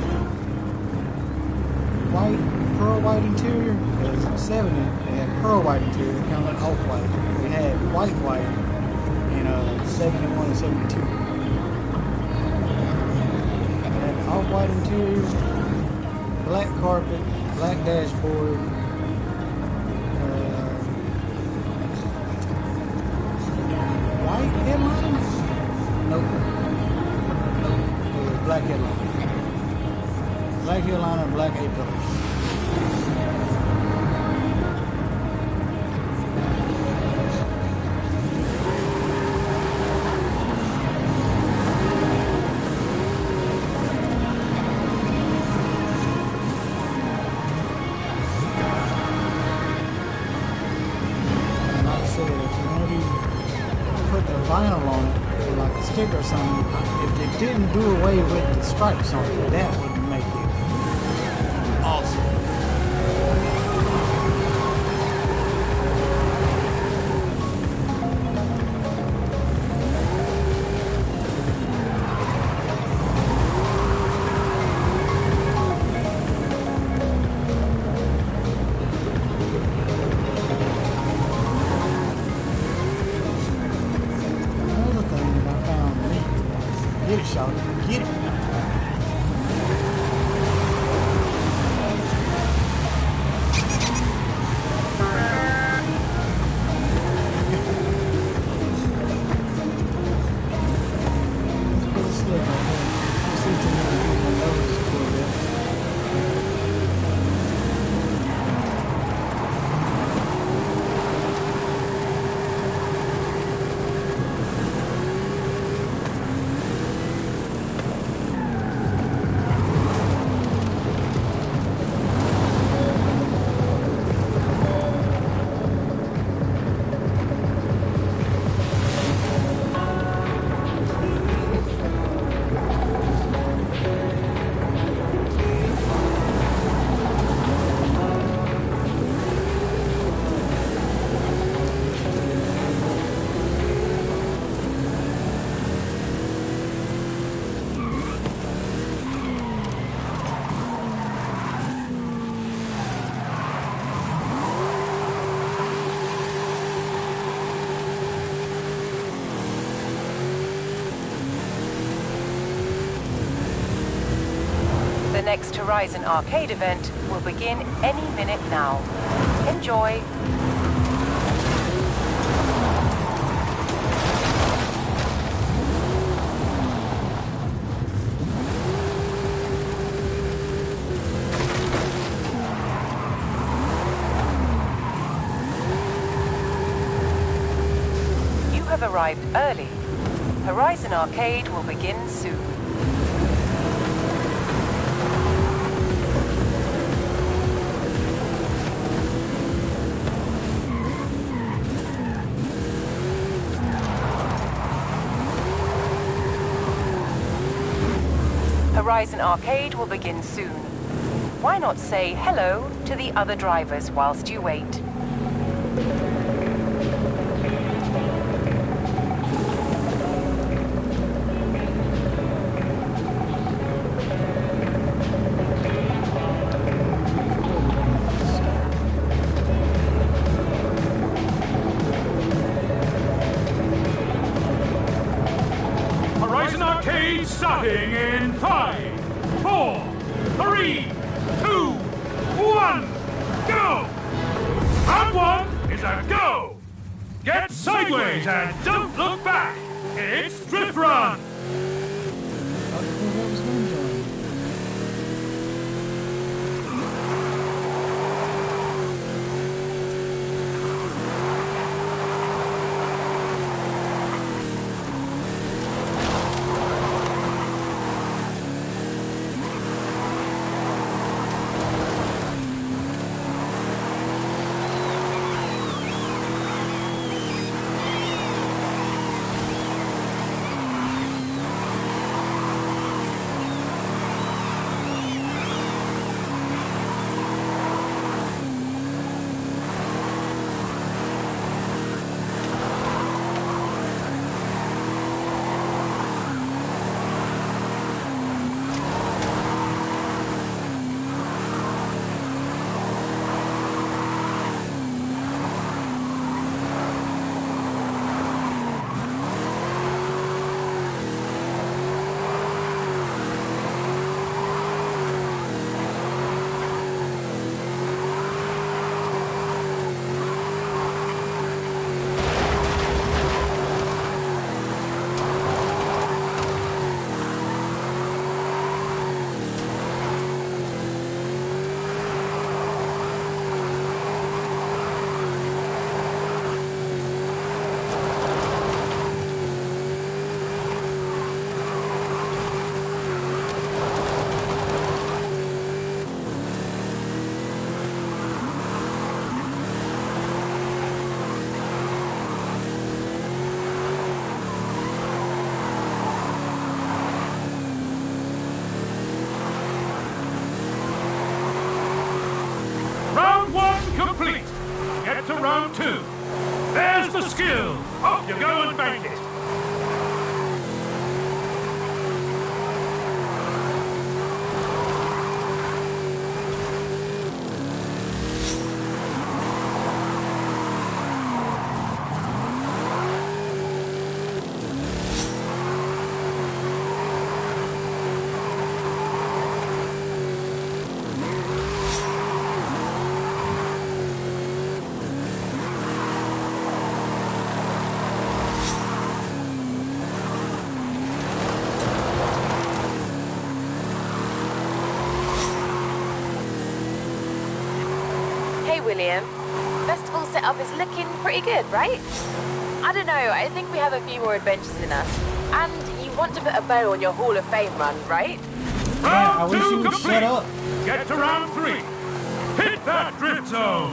white, pearl white interior. It was in the 70s. They had pearl white interior, kind of like off-white. We had white in 71 and 72. They had off-white interior, black carpet, black dashboard. White headlines? Nope. It was black headline. Black headline and black A-pillars. And like I said, if you're gonna be put the vinyl on it, or like a sticker or something, if they didn't do away with the stripes on it, that would make it awesome. Another thing that I found neat. Get it, Shawty. Get it. Let's put a slip right there. You see too many people notice a little bit. The next Horizon Arcade event will begin any minute now. Enjoy. You have arrived early. Horizon Arcade will begin soon. Horizon Arcade will begin soon. Why not say hello to the other drivers whilst you wait? Horizon Arcade starting in 5, 4, 3, 2, 1, go! Round 1 is a go! sideways and don't look back. It's Drift Run. Round 1 complete. Get to round 2. There's the skill. Up you go and bank it. William. Festival setup is looking pretty good, right? I don't know, I think we have a few more adventures in us. And you want to put a bow on your Hall of Fame run, right? Round wish you 2 would complete. shut up. Get to round 3. Hit that drift zone.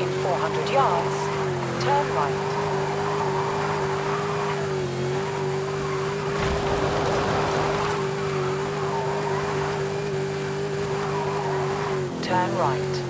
In 400 yards, turn right. Turn right.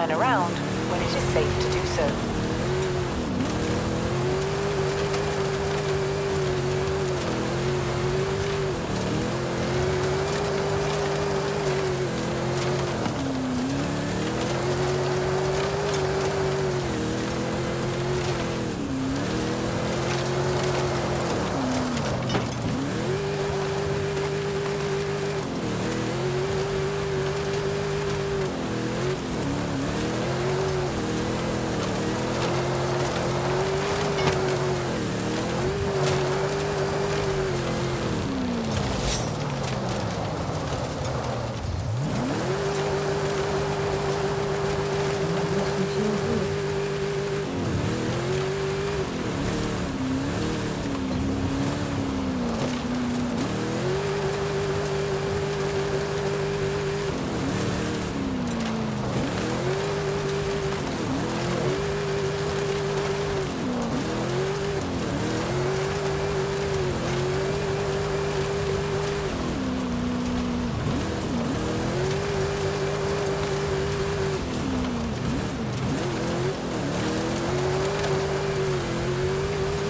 Turn around when it is safe to do so.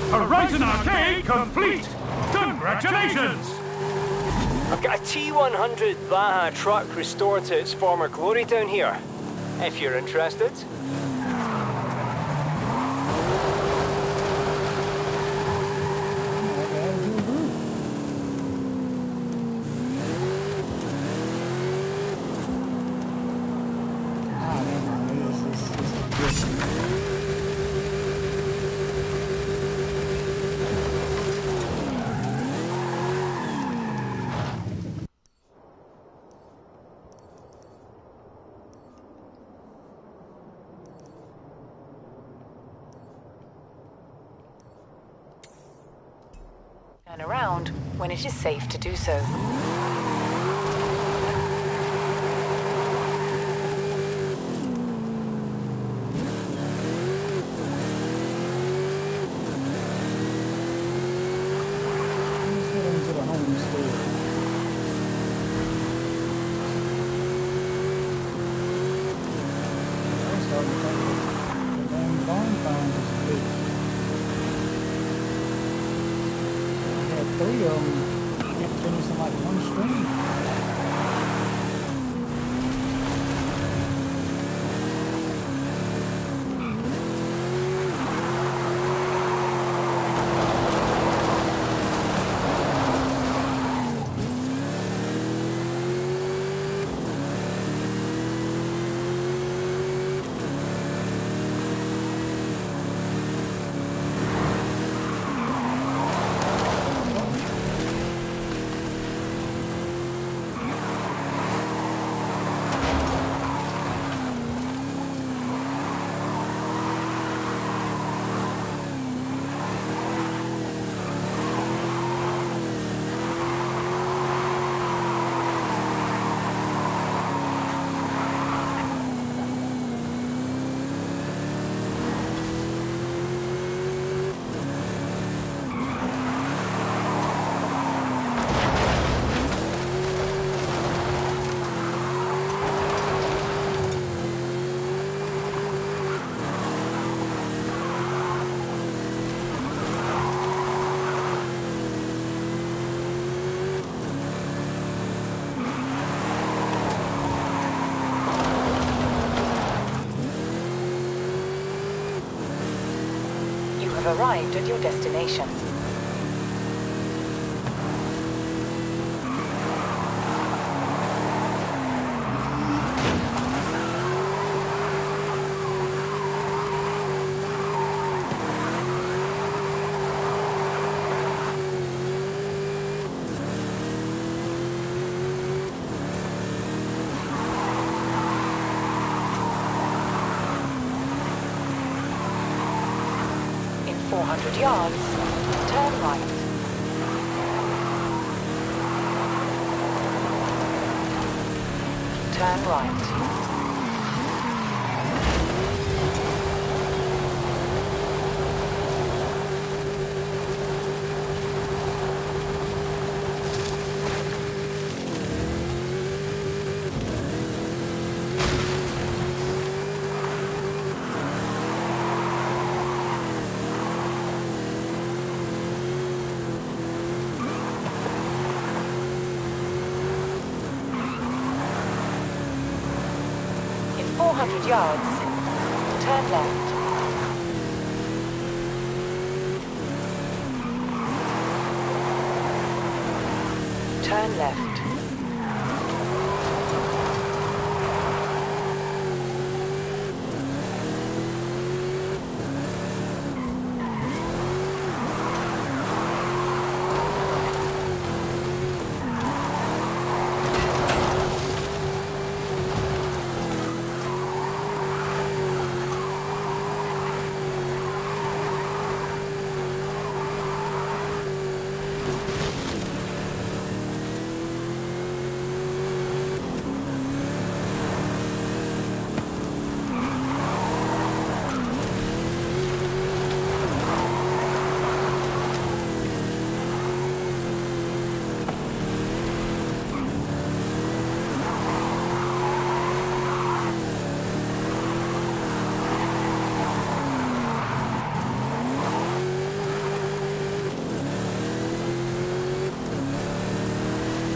Horizon Arcade complete! Congratulations! I've got a T100 Baja truck restored to its former glory down here, if you're interested. Turn around when it is safe to do so. Three of them can't finish in like one stream. Arrived at your destination. In 400 yards, turn right. Turn right. 200 yards, turn left. Turn left.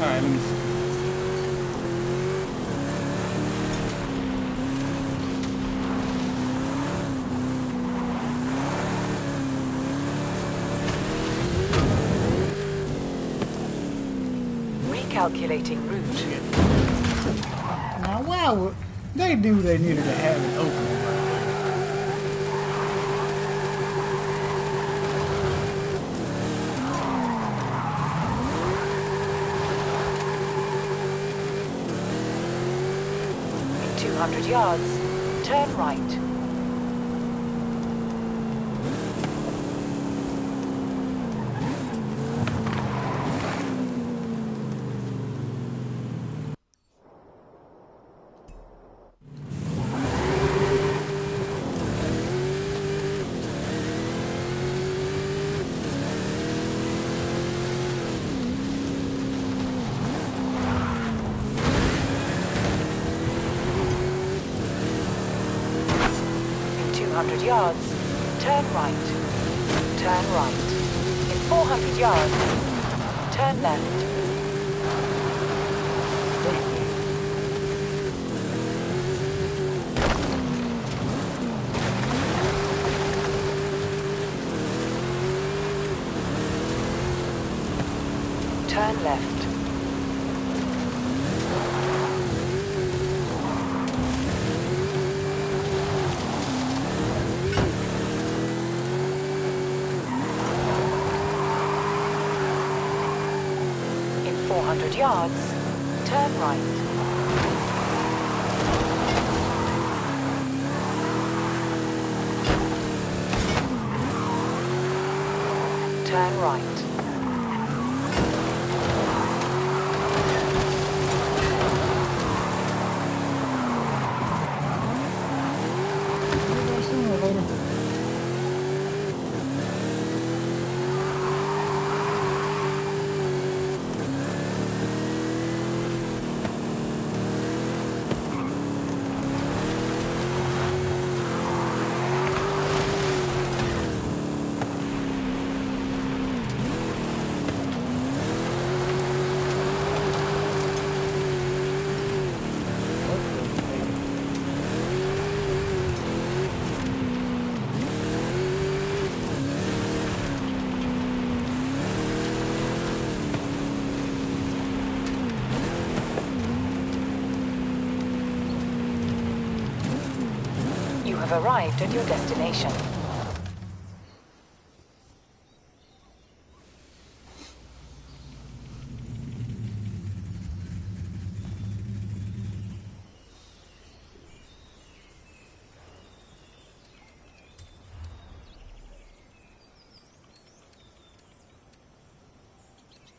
Alright, let me see. Recalculating route. Now, why would they knew they needed to have an opening right In 200 yards, turn right. In 200 yards, turn right. Turn right. In 400 yards, turn left. Turn left. In 400 yards, turn right. Turn right. there. Sooner or later. You have arrived at your destination.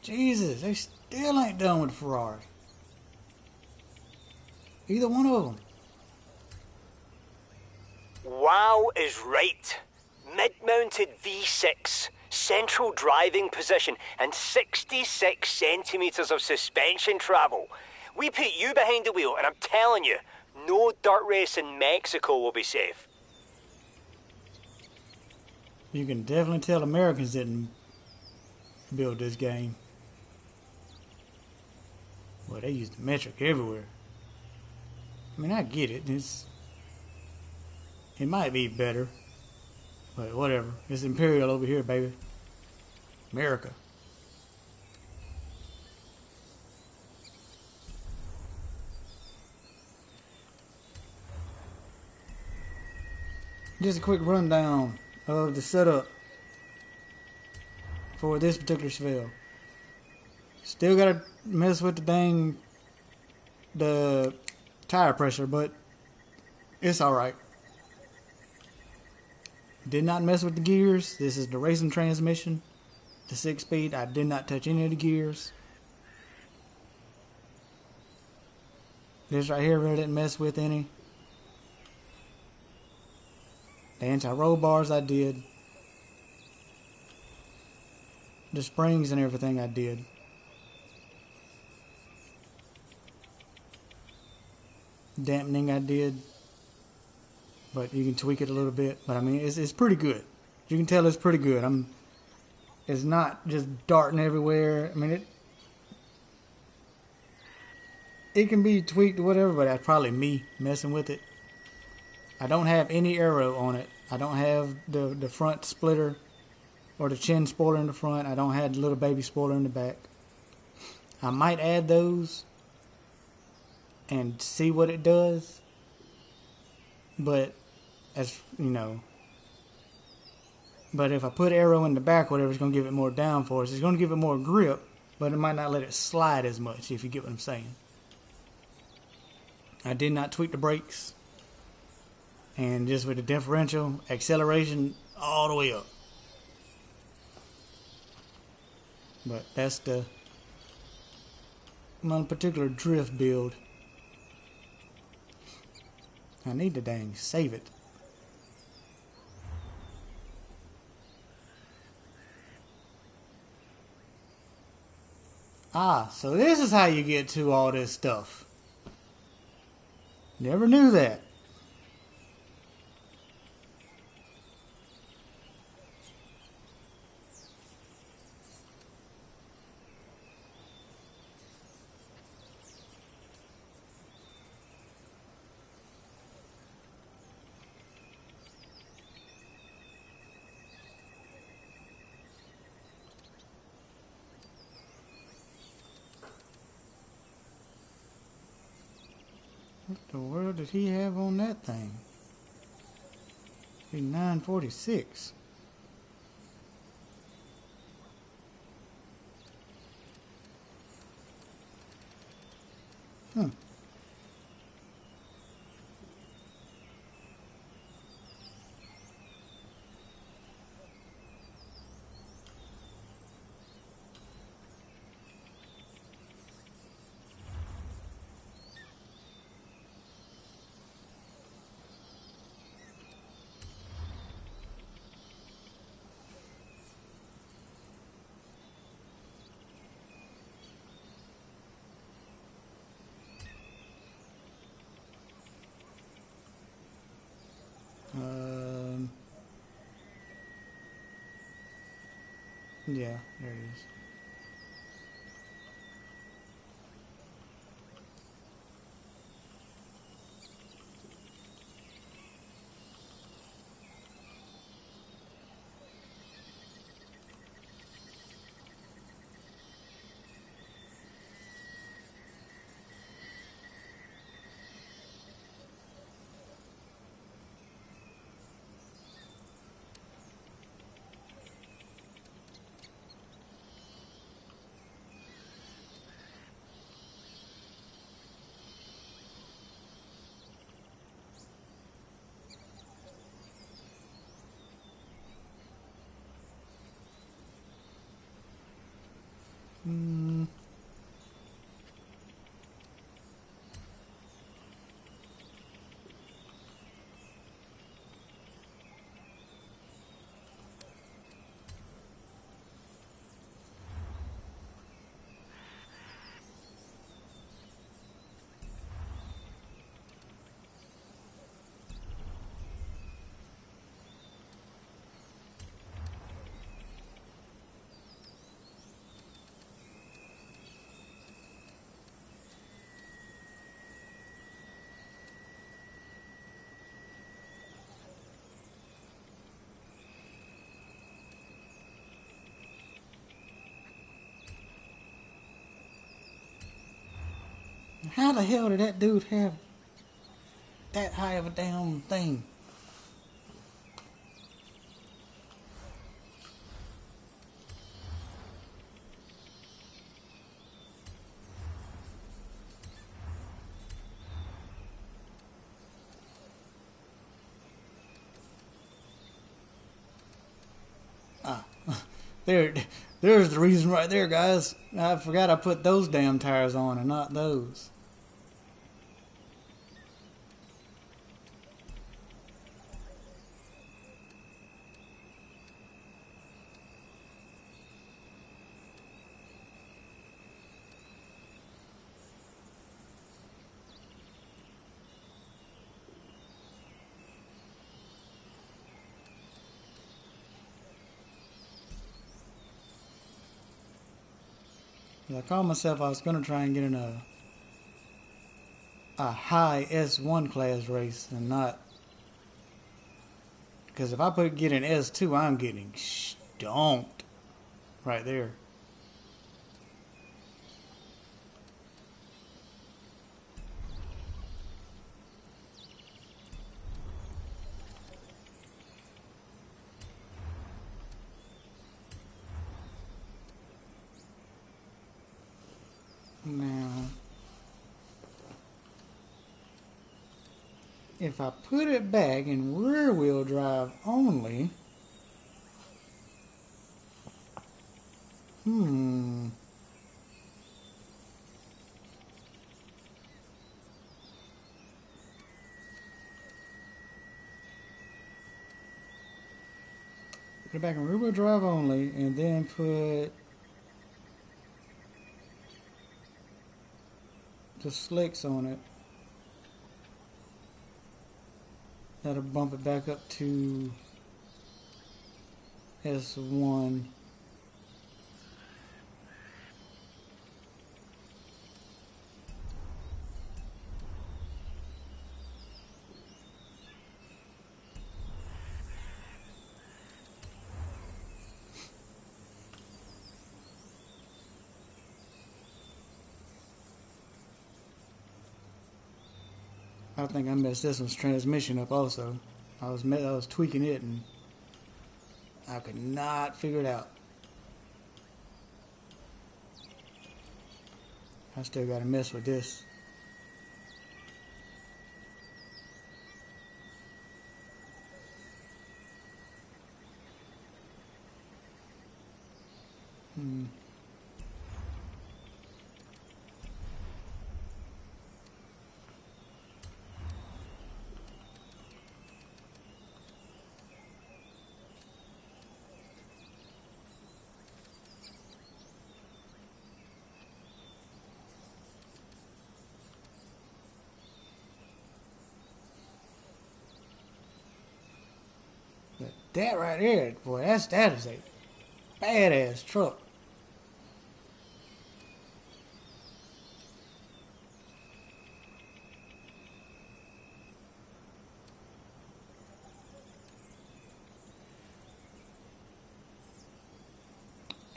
Jesus, they still ain't done with the Ferrari. Either one of them. Wow is right. Mid-mounted V6, central driving position, and 66 centimetres of suspension travel. We put you behind the wheel, and I'm telling you, no dirt race in Mexico will be safe. You can definitely tell Americans didn't build this game. Well, they use the metric everywhere. I mean, I get it. It's It might be better, but whatever. It's Imperial over here, baby. America. Just a quick rundown of the setup for this particular Chevelle. Still gotta mess with the tire pressure, but it's alright. Did not mess with the gears. This is the racing transmission, the 6-speed. I did not touch any of the gears. This right here really didn't mess with any. The anti-roll bars I did. The springs and everything I did. Dampening I did. But you can tweak it a little bit. But I mean, it's pretty good. You can tell it's pretty good. It's not just darting everywhere. I mean, it can be tweaked or whatever, but that's probably me messing with it. I don't have any aero on it. I don't have the front splitter or the chin spoiler in the front. I don't have the little baby spoiler in the back. I might add those and see what it does. But, as you know, but if I put aero in the back, whatever, it's going to give it more downforce. It's going to give it more grip, but it might not let it slide as much, if you get what I'm saying. I did not tweak the brakes. And just with the differential, acceleration all the way up. But that's my particular drift build. I need to dang save it. Ah, so this is how you get to all this stuff. Never knew that. What the world did he have on that thing? Be 946. Huh. Yeah, there it is. How the hell did that dude have that high of a damn thing? There's the reason right there, guys. I forgot I put those damn tires on and not those. I called myself I was going to try and get in a high S1 class race and not, because if I get in S2 I'm getting stomped right there. Now, if I put it back in rear wheel drive only, put it back in rear wheel drive only, and then put the slicks on it. That'll bump it back up to S1. I think I messed this one's transmission up also. I was tweaking it and I could not figure it out. I still gotta mess with this. That right there, boy, that is a badass truck.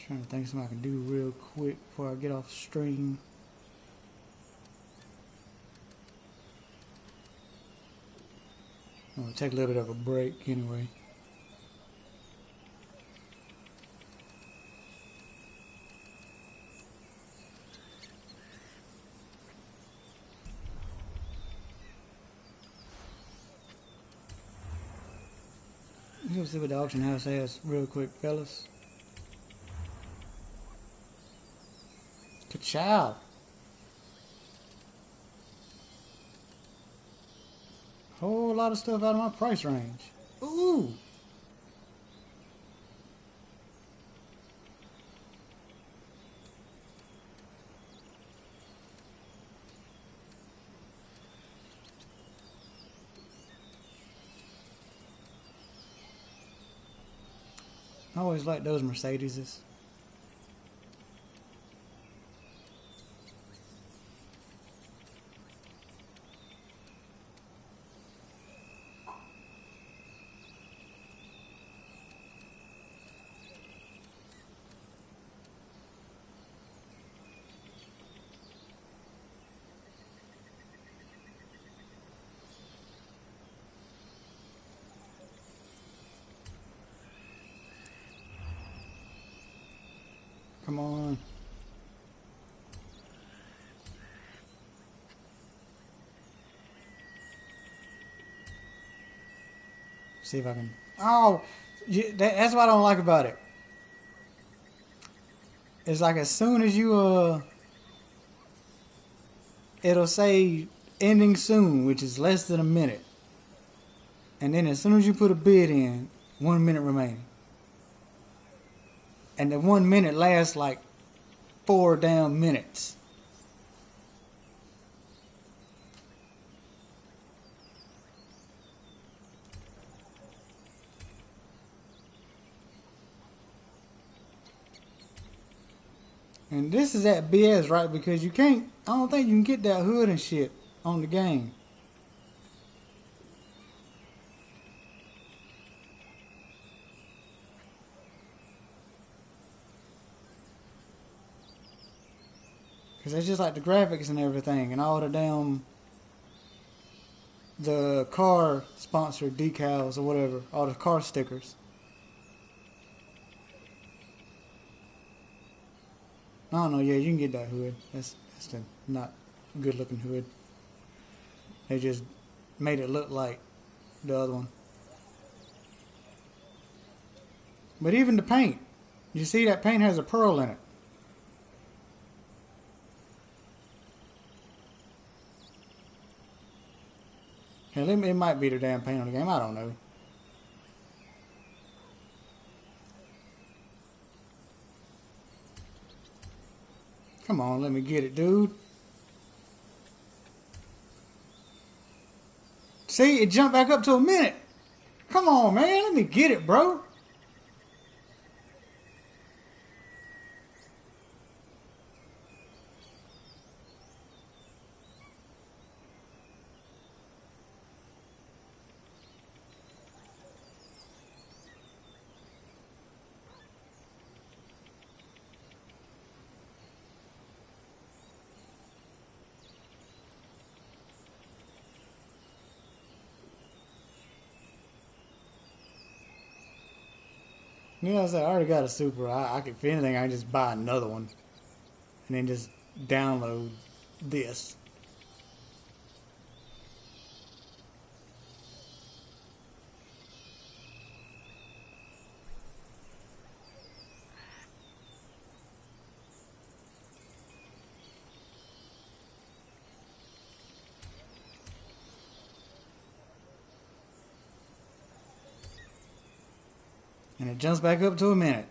Trying to think of something I can do real quick before I get off stream. I'm gonna take a little bit of a break anyway. Let's see what the auction house has real quick, fellas. Ka-chow. Whole lot of stuff out of my price range. Ooh. I always like those Mercedeses. Come on. See if I can. Oh, that's what I don't like about it. It's like as soon as you it'll say ending soon, which is less than a minute. And then as soon as you put a bid in, 1 minute remaining. And the 1 minute lasts like 4 damn minutes. And this is that BS, right? Because you can't, I don't think you can get that hood and shit on the game. Because it's just like the graphics and everything and all the car sponsored decals or whatever, all the car stickers. I don't know, yeah, you can get that hood. That's the not good looking hood. They just made it look like the other one. But even the paint, you see that paint has a pearl in it. Hell, it might be the damn paint on the game, I don't know. Come on, let me get it, dude. See, it jumped back up to a minute. Come on, man, let me get it, bro. You know, I said I already got a Super. I could, if anything, I can just buy another one and then just download this. And it jumps back up to a minute.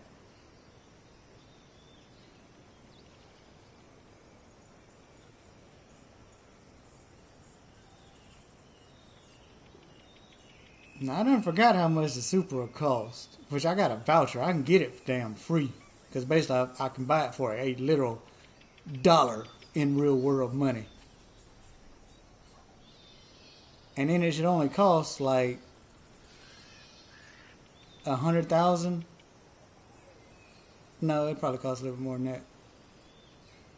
Now, I done forgot how much the Super will cost, which I got a voucher. I can get it damn free. Because basically, I can buy it for a literal dollar in real world money. And then it should only cost like 100,000. No, it probably costs a little more than that.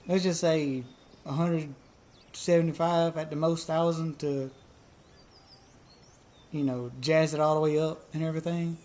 Let's just say 175 at the most thousand to, you know, jazz it all the way up and everything.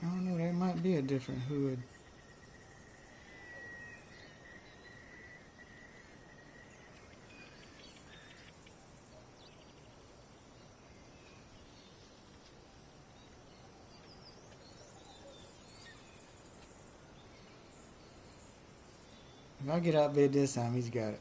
I don't know, there might be a different hood. If I get outbid this time, he's got it.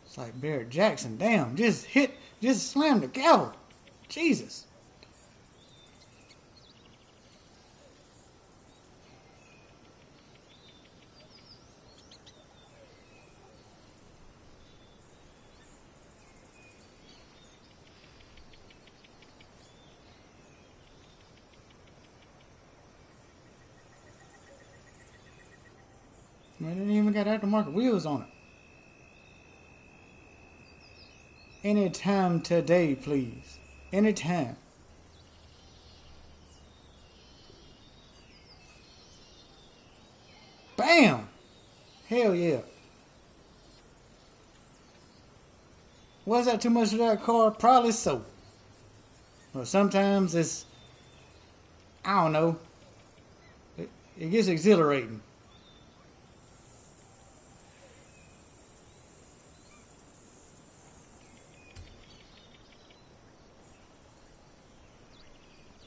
It's like Barrett Jackson. Damn, just slam the gavel. Jesus. Man, it ain't even got aftermarket wheels on it. Anytime today, please. Anytime. Bam! Hell yeah. Was that too much for that car? Probably so. But sometimes it's, I don't know, it gets exhilarating.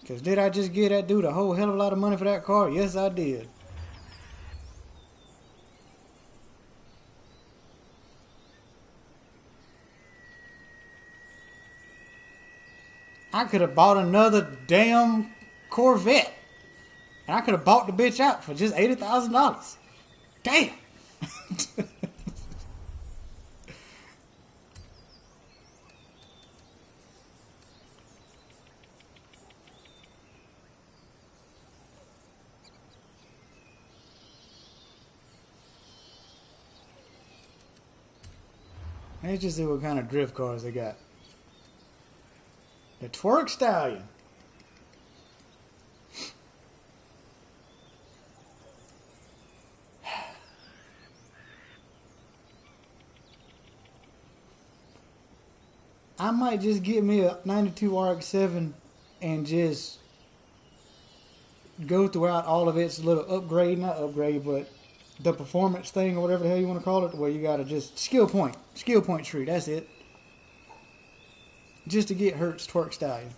Because did I just give that dude a whole hell of a lot of money for that car? Yes, I did. I could have bought another damn Corvette. And I could have bought the bitch out for just $80,000. Damn. Let's just see what kind of drift cars they got. The Twerk Stallion. I might just get me a 92 RX-7 and just go throughout all of its little upgrade, not upgrade, but the performance thing or whatever the hell you want to call it, where you gotta just skill point tree, that's it. Just to get Hertz Twerk Stallion.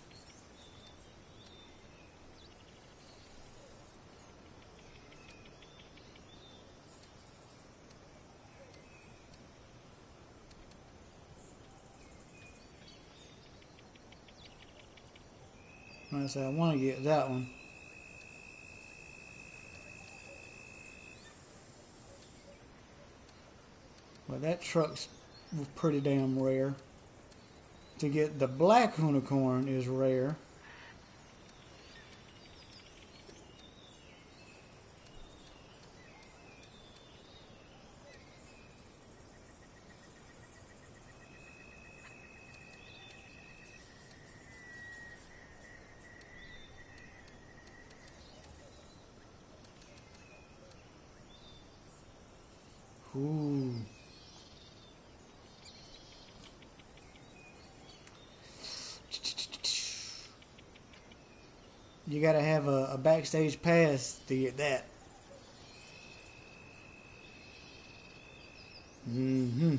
Like I said, I want to get that one. But that truck's pretty damn rare. To get the black unicorn is rare. Ooh. You gotta have a backstage pass to get that. Mm-hmm.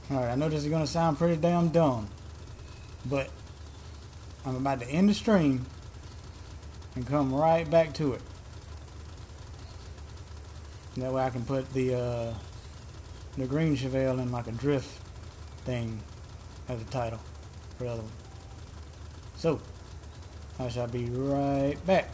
Alright, I know this is going to sound pretty damn dumb, but I'm about to end the stream and come right back to it. That way I can put the green Chevelle in like a drift thing as a title for the other one. So, I shall be right back.